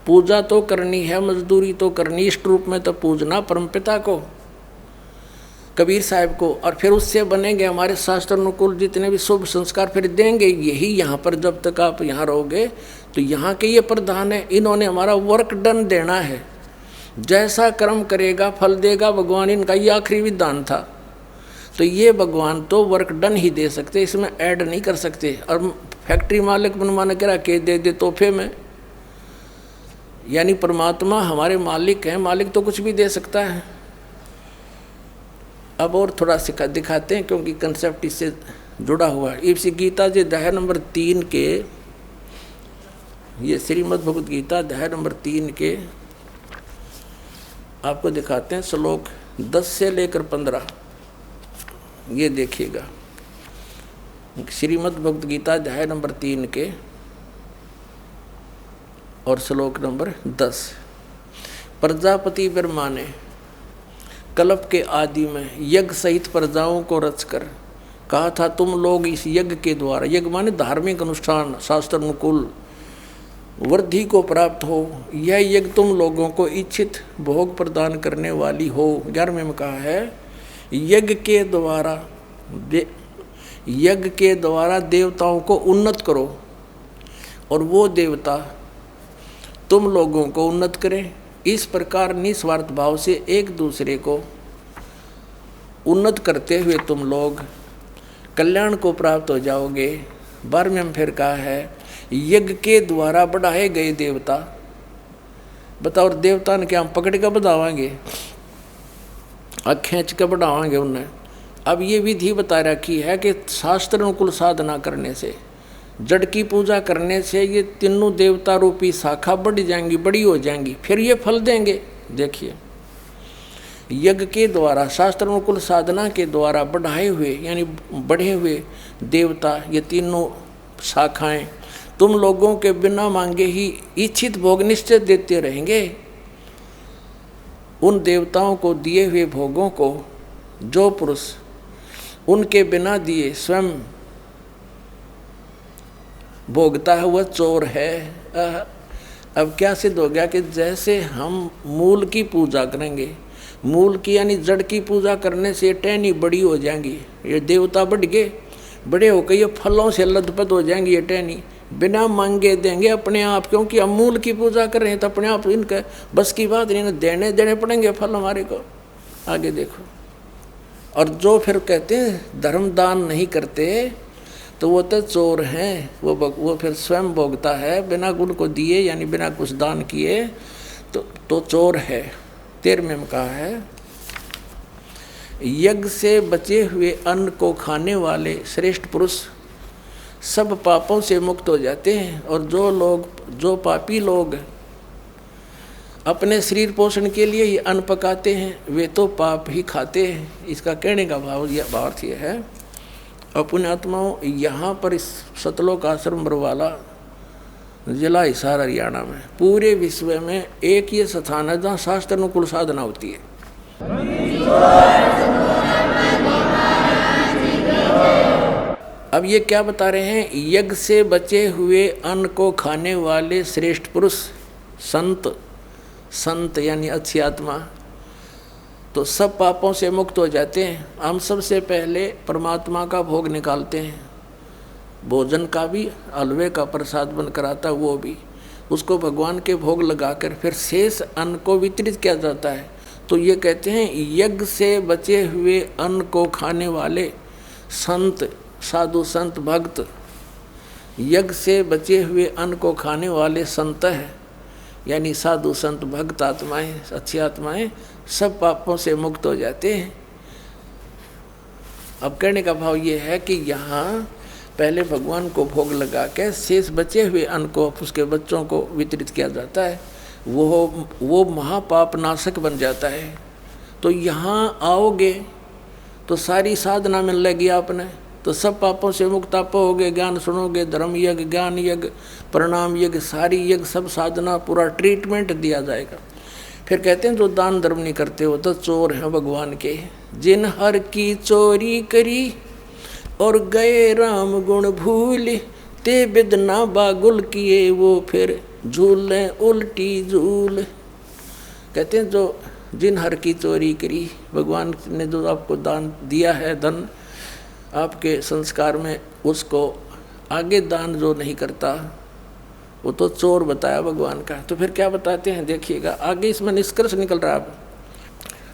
पूजा तो करनी है, मजदूरी तो करनी, इष्ट रूप में तो पूजना परमपिता को, कबीर साहब को, और फिर उससे बनेंगे हमारे शास्त्र अनुकूल जितने भी शुभ संस्कार फिर देंगे। यही यहाँ पर जब तक आप यहाँ रहोगे तो यहाँ के ये प्रधान है, इन्होंने हमारा वर्क डन देना है। जैसा कर्म करेगा फल देगा भगवान, इनका ये आखिरी विधान था। तो ये भगवान तो वर्क डन ही दे सकते, इसमें ऐड नहीं कर सकते। और फैक्ट्री मालिक मनमाना करा के दे तोहफे में, यानी परमात्मा हमारे मालिक हैं, मालिक तो कुछ भी दे सकता है। अब और थोड़ा सिखा दिखाते हैं, क्योंकि कंसेप्ट इससे जुड़ा हुआ है। इसी गीता जी अध्याय नंबर 3 के, ये श्रीमद् भगवद गीता अध्याय नंबर 3 के आपको दिखाते हैं, श्लोक 10 से लेकर 15। ये देखिएगा, श्रीमद् भगवद गीता अध्याय नंबर 3 के और श्लोक नंबर 10। प्रजापति ब्रह्मा ने कल्प के आदि में यज्ञ सहित प्रजाओं को रचकर कहा था, तुम लोग इस यज्ञ के द्वारा, यज्ञ माने धार्मिक अनुष्ठान, शास्त्र अनुकूल वृद्धि को प्राप्त हो। यह यज्ञ तुम लोगों को इच्छित भोग प्रदान करने वाली हो। 11वें में कहा है, यज्ञ के द्वारा देवताओं को उन्नत करो और वो देवता तुम लोगों को उन्नत करें। इस प्रकार निस्वार्थ भाव से एक दूसरे को उन्नत करते हुए तुम लोग कल्याण को प्राप्त हो जाओगे। 12वें में फिर कहा है, यज्ञ के द्वारा बढ़ाए गए देवता, बताओ देवता ने क्या हम पकड़ कर बढ़ावाएंगे, खींच कर बढ़ावाएंगे उन्हें। अब ये विधि बता रखी है कि शास्त्र अनुकूल साधना करने से जड़ की पूजा करने से ये तीनों देवता रूपी शाखा बढ़ जाएंगी, बड़ी हो जाएंगी, फिर ये फल देंगे। देखिए, यज्ञ के द्वारा, शास्त्रानुकूल साधना के द्वारा बढ़ाए हुए यानी बढ़े हुए देवता, ये तीनों शाखाएं तुम लोगों के बिना मांगे ही इच्छित भोग निश्चय देते रहेंगे। उन देवताओं को दिए हुए भोगों को जो पुरुष उनके बिना दिए स्वयं भोगता है वह चोर है। अब क्या सिद्ध हो गया कि जैसे हम मूल की पूजा करेंगे, मूल की यानी जड़ की पूजा करने से टहनी बड़ी हो जाएंगी, ये देवता बढ़ गए, बड़े होकर ये फलों से लदपद हो जाएंगी, ये टहनी बिना मांगे देंगे अपने आप, क्योंकि हम मूल की पूजा कर रहे हैं तो अपने आप इनका बस की बात नहीं, देने पड़ेंगे फल हमारे को। आगे देखो, और जो फिर कहते हैं धर्म दान नहीं करते तो वो तो चोर हैं, वो फिर स्वयं भोगता है बिना गुण को दिए यानी बिना कुछ दान किए, तो चोर है। 13वें में कहा है, यज्ञ से बचे हुए अन्न को खाने वाले श्रेष्ठ पुरुष सब पापों से मुक्त हो जाते हैं, और जो पापी लोग अपने शरीर पोषण के लिए ही अन्न पकाते हैं वे तो पाप ही खाते हैं। इसका कहने का भावार्थ यह है, अपने आत्माओं यहाँ पर इस सतलोक आश्रम बरवाला जिला हिसार हरियाणा में पूरे विश्व में एक ये स्थान है जहाँ शास्त्र अनुकूल साधना होती है। अब ये क्या बता रहे हैं, यज्ञ से बचे हुए अन्न को खाने वाले श्रेष्ठ पुरुष संत यानी अच्छी आत्मा तो सब पापों से मुक्त हो जाते हैं। हम सबसे पहले परमात्मा का भोग निकालते हैं, भोजन का भी, हलवे का प्रसाद बनकर आता वो भी, उसको भगवान के भोग लगाकर फिर शेष अन्न को वितरित किया जाता है। तो ये कहते हैं यज्ञ से बचे हुए अन्न को खाने वाले संत, साधु संत भक्त, यज्ञ से बचे हुए अन्न को खाने वाले संत है यानी साधु संत भक्त आत्माएं, अच्छी आत्माएं सब पापों से मुक्त हो जाते हैं। अब कहने का भाव ये है कि यहाँ पहले भगवान को भोग लगा के शेष बचे हुए अन्न को उसके बच्चों को वितरित किया जाता है, वो महापाप नाशक बन जाता है। तो यहाँ आओगे तो सारी साधना मिल लगेगी आपने, तो सब पापों से मुक्त आप होगे। ज्ञान सुनोगे, धर्म यज्ञ, ज्ञान यज्ञ, प्रणाम यज्ञ, सारी यज्ञ, सब साधना पूरा ट्रीटमेंट दिया जाएगा। फिर कहते हैं जो दान धर्म नहीं करते हो तो चोर हैं भगवान के। जिन हर की चोरी करी और गए राम गुण भूल, ते बिदना बागुल किए वो फिर झूलें उल्टी झूल। कहते हैं जो जिन हर की चोरी करी, भगवान ने जो आपको दान दिया है, धन आपके संस्कार में, उसको आगे दान जो नहीं करता वो तो चोर बताया भगवान का। तो फिर क्या बताते हैं देखिएगा, आगे इसमें निष्कर्ष निकल रहा है।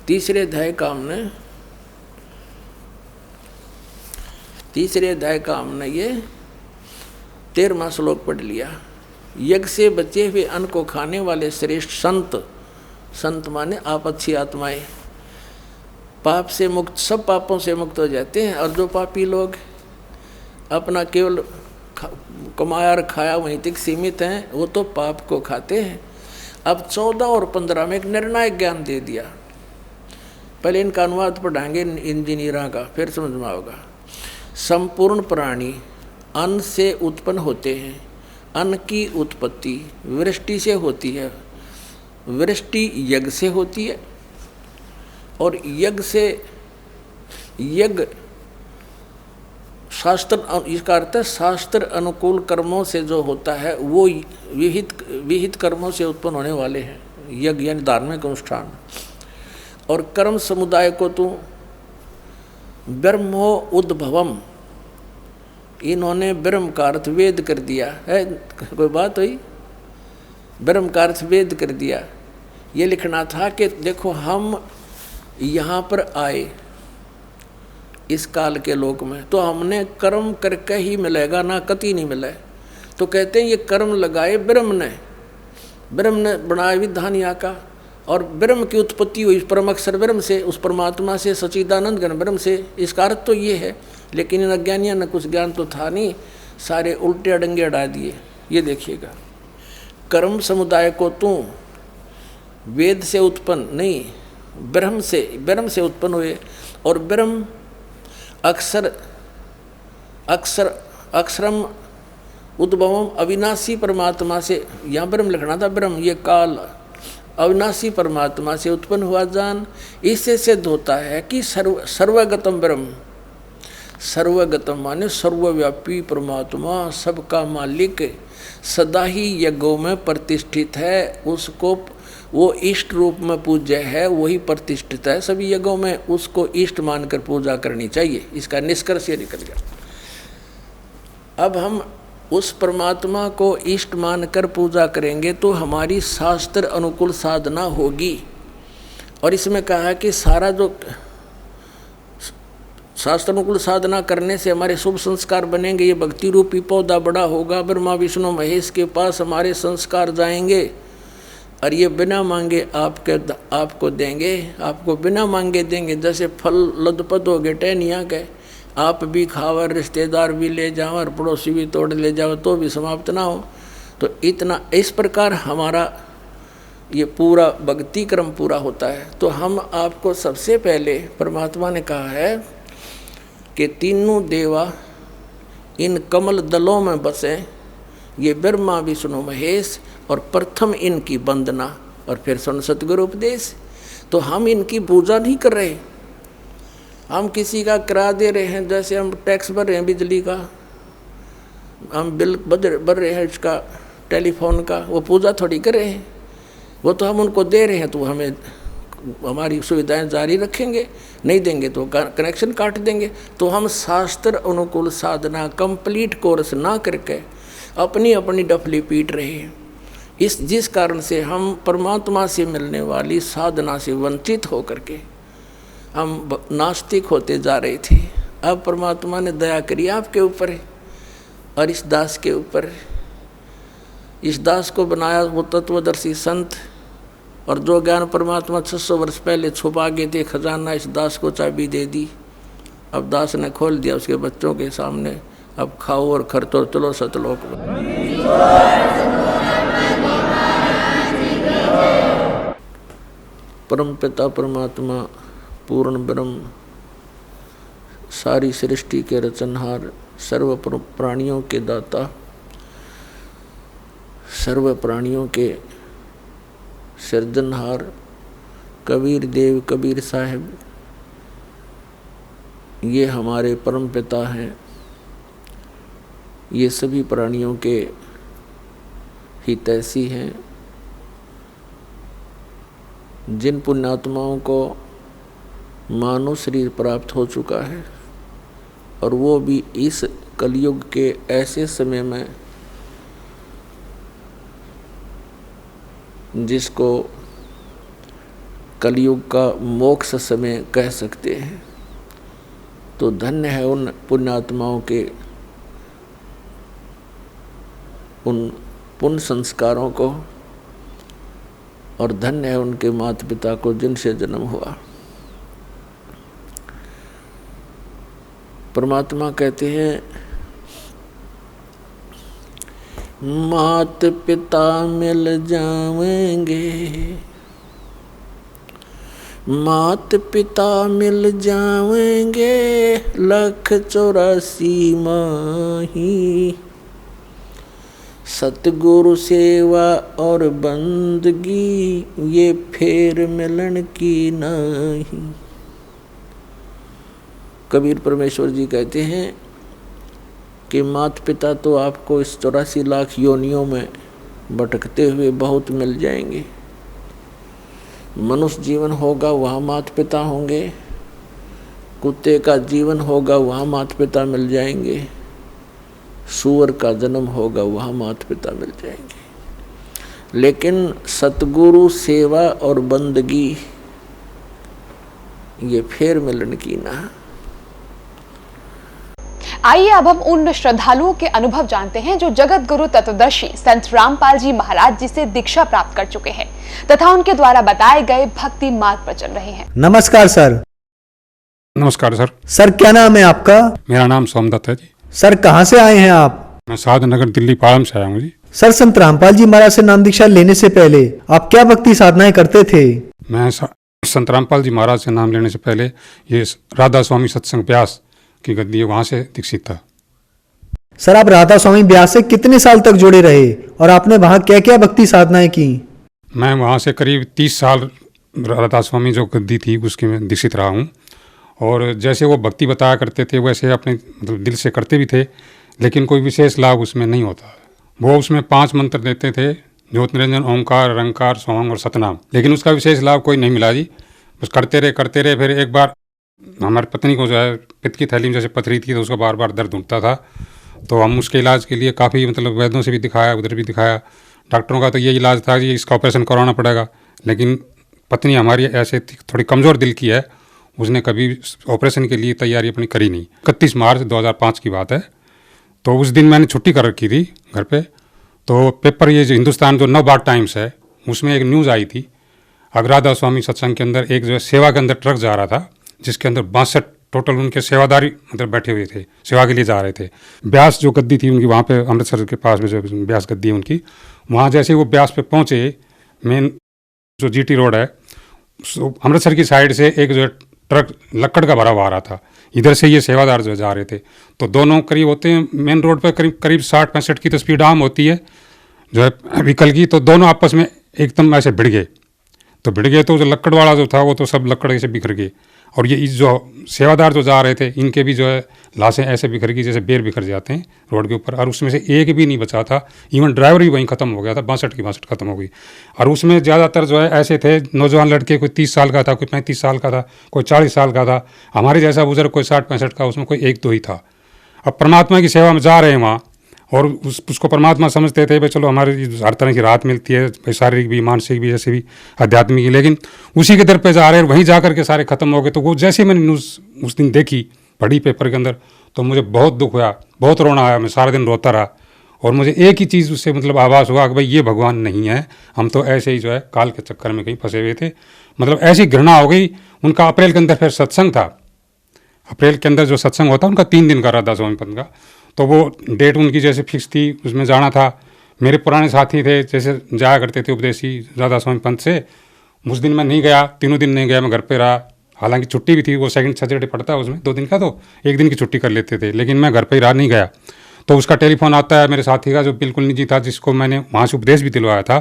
3रे अध्याय का हमने ये 13वां श्लोक पढ़ लिया। यज्ञ से बचे हुए अन्न को खाने वाले श्रेष्ठ संत माने आप अच्छी आत्माएं पाप से मुक्त, सब पापों से मुक्त हो जाते हैं। और जो पापी लोग अपना केवल कमाया और खाया वहीं तक सीमित हैं वो तो पाप को खाते हैं। अब 14 और 15 में एक निर्णायक ज्ञान दे दिया। पहले इनका अनुवाद पढ़ाएंगे इंजीनियरों का, फिर समझ में आएगा। संपूर्ण प्राणी अन्न से उत्पन्न होते हैं। अन्न की उत्पत्ति वृष्टि से होती है, वृष्टि यज्ञ से होती है, और यज्ञ शास्त्र, इसका अर्थ है शास्त्र अनुकूल कर्मों से जो होता है वो विहित कर्मों से उत्पन्न होने वाले हैं, यज्ञ यानी धार्मिक अनुष्ठान। और कर्म समुदाय को तो ब्रह्मो उद्भवम, इन्होंने ब्रह्म का अर्थ वेद कर दिया है। कोई बात हुई, ब्रह्म का अर्थ वेद कर दिया। ये लिखना था कि देखो हम यहाँ पर आए इस काल के लोक में तो हमने कर्म करके ही मिलेगा, ना कति नहीं मिले। तो कहते हैं ये कर्म लगाए ब्रह्म ने बनाया विधान यहाँ का, और ब्रह्म की उत्पत्ति हुई परम अक्षर ब्रह्म से, उस परमात्मा से, सच्चिदानंद घन ब्रह्म से। इसका अर्थ तो ये है, लेकिन इन अज्ञानियों ने कुछ ज्ञान तो था नहीं, सारे उल्टे अडंगे अड़ा दिए। ये देखिएगा, कर्म समुदाय को तू वेद से उत्पन्न नहीं, ब्रह्म से उत्पन्न हुए, और ब्रह्म अक्षरम उद्भवम अविनाशी परमात्मा से, यहाँ ब्रह्म लिखना था, ब्रह्म ये काल अविनाशी परमात्मा से उत्पन्न हुआ जान। इससे सिद्ध होता है कि सर्वगतम ब्रह्म, सर्वगतम माने सर्वव्यापी परमात्मा, सबका मालिक, सदा ही यज्ञों में प्रतिष्ठित है। उसको वो इष्ट रूप में पूज्य है, वही प्रतिष्ठित है सभी यज्ञों में, उसको इष्ट मानकर पूजा करनी चाहिए। इसका निष्कर्ष ये निकल गया। अब हम उस परमात्मा को इष्ट मानकर पूजा करेंगे तो हमारी शास्त्र अनुकूल साधना होगी। और इसमें कहा है कि सारा जो शास्त्र अनुकूल साधना करने से हमारे शुभ संस्कार बनेंगे। ये भक्ति रूपी पौधा बड़ा होगा, ब्रह्मा विष्णु महेश के पास हमारे संस्कार जाएंगे, और ये बिना मांगे आपको देंगे, आपको बिना मांगे देंगे। जैसे फल लदपद हो गए टहनिया के, आप भी खाओ, रिश्तेदार भी ले जाओ, और पड़ोसी भी तोड़ ले जाओ तो भी समाप्त ना हो। तो इतना इस प्रकार हमारा ये पूरा भक्ति क्रम पूरा होता है। तो हम आपको सबसे पहले परमात्मा ने कहा है कि तीनों देवा इन कमल दलों में बसे, ये ब्रह्मा विष्णु महेश, और प्रथम इनकी वंदना और फिर सतगुरु उपदेश। तो हम इनकी पूजा नहीं कर रहे, हम किसी का किराया दे रहे हैं। जैसे हम टैक्स भर रहे हैं बिजली का, हम बिल भर रहे हैं इसका टेलीफोन का, वो पूजा थोड़ी कर रहे हैं, वो तो हम उनको दे रहे हैं। तो हमें हमारी सुविधाएं जारी रखेंगे, नहीं देंगे तो कनेक्शन काट देंगे। तो हम शास्त्र अनुकूल साधना कंप्लीट कोर्स ना करके अपनी अपनी डफली पीट रहे हैं। जिस कारण से हम परमात्मा से मिलने वाली साधना से वंचित होकर के हम नास्तिक होते जा रहे थे। अब परमात्मा ने दया करी आपके ऊपर और इस दास के ऊपर। इस दास को बनाया वो तत्वदर्शी संत, और जो ज्ञान परमात्मा 600 वर्ष पहले छुपा गए थे खजाना, इस दास को चाबी दे दी। अब दास ने खोल दिया उसके बच्चों के सामने। अब खाओ और खरतो चलो सतलोक में। परम पिता परमात्मा पूर्ण ब्रह्म, सारी सृष्टि के रचनहार, सर्व प्राणियों के दाता, सर्व प्राणियों के सृजनहार, कबीर देव कबीर साहिब, ये हमारे परम पिता हैं। ये सभी प्राणियों के हितैषी हैं। जिन पुण्यात्माओं को मानव शरीर प्राप्त हो चुका है, और वो भी इस कलयुग के ऐसे समय में जिसको कलयुग का मोक्ष समय कह सकते हैं, तो धन्य है उन पुण्यात्माओं के उन पुण्य संस्कारों को, और धन्य है उनके माता पिता को जिनसे जन्म हुआ। परमात्मा कहते हैं, मात पिता मिल जाएंगे, मात पिता मिल जाएंगे, 184 माही, सतगुरु सेवा और बंदगी, ये फेर मिलन की नहीं। कबीर परमेश्वर जी कहते हैं कि माता पिता तो आपको इस 84 लाख योनियों में भटकते हुए बहुत मिल जाएंगे। मनुष्य जीवन होगा वहाँ माता पिता होंगे, कुत्ते का जीवन होगा वहाँ माता पिता मिल जाएंगे, सूअर का जन्म होगा वहाँ माता पिता मिल जाएंगे, लेकिन सतगुरु सेवा और बंदगी ये फेर मिलन की ना। आइए अब हम उन श्रद्धालुओं के अनुभव जानते हैं जो जगत गुरु तत्वदर्शी संत रामपाल जी महाराज जी से दीक्षा प्राप्त कर चुके हैं तथा उनके द्वारा बताए गए भक्ति मार्ग पर चल रहे हैं। नमस्कार सर। नमस्कार सर। सर क्या नाम है आपका? मेरा नाम सोमदत्त है जी। सर कहाँ से आए हैं आप? मैं साधनगर दिल्ली पालम से आया हूँ जी। सर, संत रामपाल जी महाराज से नाम दीक्षा लेने से पहले आप क्या भक्ति साधनाएं करते थे? मैं संत रामपाल जी महाराज से नाम लेने से पहले ये राधा स्वामी सत्संग ब्यास की गद्दी है, वहाँ से दीक्षित था। सर, आप राधा स्वामी ब्यास से कितने साल तक जुड़े रहे और आपने वहाँ क्या क्या भक्ति साधनाएं की? मैं वहाँ से करीब 30 साल राधा स्वामी जो गद्दी थी उसकी मैं दीक्षित रहा हूँ। और जैसे वो भक्ति बताया करते थे वैसे अपने मतलब दिल से करते भी थे, लेकिन कोई विशेष लाभ उसमें नहीं होता। वो उसमें 5 मंत्र देते थे, ज्योत निरंजन, ओंकार, रंकार, सोहंग और सतनाम, लेकिन उसका विशेष लाभ कोई नहीं मिला जी। बस करते रहे। फिर एक बार हमारी पत्नी को जो है पित्त की थैली में जैसे पथरी थी तो उसका बार बार दर्द उठता था, तो हम उसके इलाज के लिए काफ़ी मतलब वैद्यों से भी दिखाया, उधर भी दिखाया। डॉक्टरों का तो ये इलाज था कि इसका ऑपरेशन करवाना पड़ेगा, लेकिन पत्नी हमारी ऐसे थोड़ी कमज़ोर दिल की है, उसने कभी ऑपरेशन के लिए तैयारी अपनी करी नहीं। 31 मार्च 2005 की बात है। तो उस दिन मैंने छुट्टी कर रखी थी घर पे। तो पेपर ये जो हिंदुस्तान जो नवभारत टाइम्स है उसमें एक न्यूज़ आई थी, राधा स्वामी सत्संग के अंदर एक जो है सेवा के अंदर ट्रक जा रहा था, जिसके अंदर 62 टोटल उनके सेवादारी मतलब बैठे हुए थे, सेवा के लिए जा रहे थे। ब्यास जो गद्दी थी उनकी वहाँ पे अमृतसर के पास में जो ब्यास गद्दी है उनकी, वहाँ जैसे वो ब्यास पे पहुँचे, मेन जो GT रोड है अमृतसर की साइड से एक जो है ट्रक लक्कड़ का भरा हुआ आ रहा था, इधर से ये सेवादार जो जा रहे थे। तो दोनों करीब होते हैं मेन रोड पर करीब 60-65 की तो स्पीड आम होती है जो है व्हीकल की, तो दोनों आपस में एकदम ऐसे भिड़ गए। तो जो लक्कड़ वाला जो था वो तो सब लक्कड़ ऐसे बिखर गए, और ये जो सेवादार जो जा रहे थे इनके भी जो है लाशें ऐसे बिखर गई जैसे बेर बिखर जाते हैं रोड के ऊपर, और उसमें से एक भी नहीं बचा था। इवन ड्राइवर भी वहीं ख़त्म हो गया था, 62 की 62 खत्म हो गई। और उसमें ज़्यादातर जो है ऐसे थे नौजवान लड़के, कोई 30 साल का था, कोई 35 साल का था, कोई 40 साल का था, हमारे जैसा बुजुर्ग कोई 60-65 का, उसमें कोई 1-2 ही था। अब परमात्मा की सेवा में जा रहे हैं वहाँ, और उसको परमात्मा समझते थे भाई चलो हमारी हर तरह की राहत मिलती है, भाई शारीरिक भी, मानसिक भी, जैसे भी आध्यात्मिक की, लेकिन उसी के दर पे जा रहे हैं, वहीं जा करके सारे खत्म हो गए। तो वो जैसे मैंने न्यूज़ उस दिन देखी, पढ़ी पेपर के अंदर, तो मुझे बहुत दुख हुआ, बहुत रोना आया, मैं सारा दिन रोता रहा। और मुझे एक ही चीज़ उससे मतलब आभास हुआ कि भाई ये भगवान नहीं है, हम तो ऐसे ही जो है काल के चक्कर में कहीं फंसे हुए थे। मतलब ऐसी घृणा हो गई। उनका अप्रैल के अंदर फिर सत्संग था, अप्रैल के अंदर जो सत्संग होता उनका 3 दिन का राधा स्वामी पंथ का, तो वो डेट उनकी जैसे फिक्स थी, उसमें जाना था। मेरे पुराने साथी थे जैसे जाया करते थे उपदेशी राधा स्वामी पंथ से, उस दिन मैं नहीं गया, 3 दिन नहीं गया, मैं घर पे रहा। हालांकि छुट्टी भी थी, वो सेकंड सैटरडे पड़ता है उसमें 2 दिन का, तो 1 दिन की छुट्टी कर लेते थे, लेकिन मैं घर पे ही रहा, नहीं गया। तो उसका टेलीफोन आता है मेरे साथी का जो बिल्कुल निजी था, जिसको मैंने वहाँ से उपदेश भी दिलवाया था।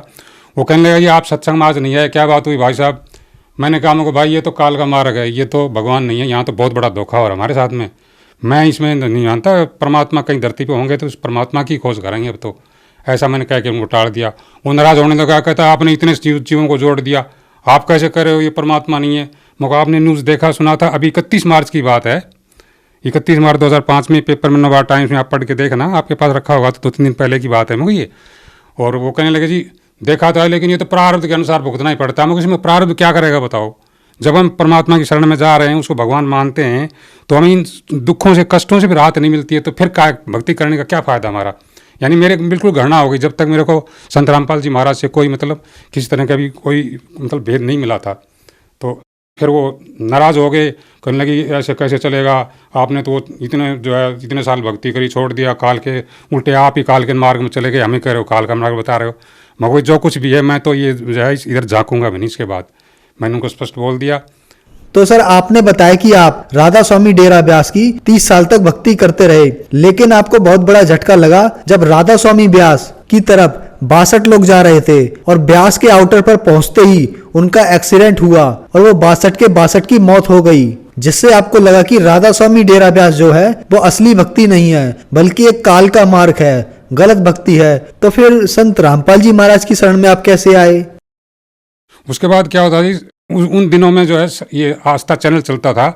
वो कहने लगा ये आप सत्संग में आज नहीं आए, क्या बात हुई भाई साहब? मैंने कहा मुझको भाई ये तो काल का मार्ग है, ये तो भगवान नहीं है, यहाँ तो बहुत बड़ा धोखा हो रहा हमारे साथ में, मैं इसमें नहीं जानता। परमात्मा कहीं धरती पे होंगे तो उस परमात्मा की खोज करेंगे अब तो। ऐसा मैंने कह के उनको टाल दिया। वो नाराज़ होने लगा, कहता आपने इतने जीवों को जोड़ दिया, आप कैसे कर रहे हो, ये परमात्मा नहीं है। मगर आपने न्यूज़ देखा सुना था, अभी 31 मार्च की बात है, 31 मार्च 2005 में पेपर में नवभारत टाइम्स में आप पढ़ के देखना, आपके पास रखा होगा, तो 2-3 दिन पहले की बात है मुझे ये। और वो कहने लगे जी देखा था, लेकिन ये तो प्रारब्ध के अनुसार भुगतना ही पड़ता है। मुझे इसमें प्रारब्ध क्या करेगा बताओ? जब हम परमात्मा की शरण में जा रहे हैं, उसको भगवान मानते हैं, तो हमें इन दुखों से, कष्टों से भी राहत नहीं मिलती है, तो फिर क्या भक्ति करने का क्या फ़ायदा हमारा? यानी मेरे बिल्कुल घृणा हो गई जब तक मेरे को संत रामपाल जी महाराज से कोई मतलब किसी तरह का भी कोई मतलब भेद नहीं मिला था। तो फिर वो नाराज़ हो गए, कहने लगी ऐसे कैसे चलेगा, आपने तो इतने जो है इतने साल भक्ति करी, छोड़ दिया, काल के उल्टे आप ही काल के मार्ग में चले गए, हमें कह रहे हो काल का मार्ग बता रहे हो। मगर जो कुछ भी है मैं तो ये जो है इधर झाँकूंगा भी नहीं। इसके बाद मैंने उनको स्पष्ट बोल दिया। तो सर, आपने बताया कि आप राधा स्वामी डेरा ब्यास की 30 साल तक भक्ति करते रहे, लेकिन आपको बहुत बड़ा झटका लगा जब राधा स्वामी ब्यास की तरफ 62 लोग जा रहे थे और ब्यास के आउटर पर पहुंचते ही उनका एक्सीडेंट हुआ और वो 62 के 62 की मौत हो गई, जिससे आपको लगा कि राधा स्वामी डेरा ब्यास जो है वो असली भक्ति नहीं है, बल्कि एक काल का मार्ग है, गलत भक्ति है। तो फिर संत रामपाल जी महाराज की शरण में आप कैसे आए? उसके बाद क्या होता जी, उन दिनों में जो है ये आस्था चैनल चलता था,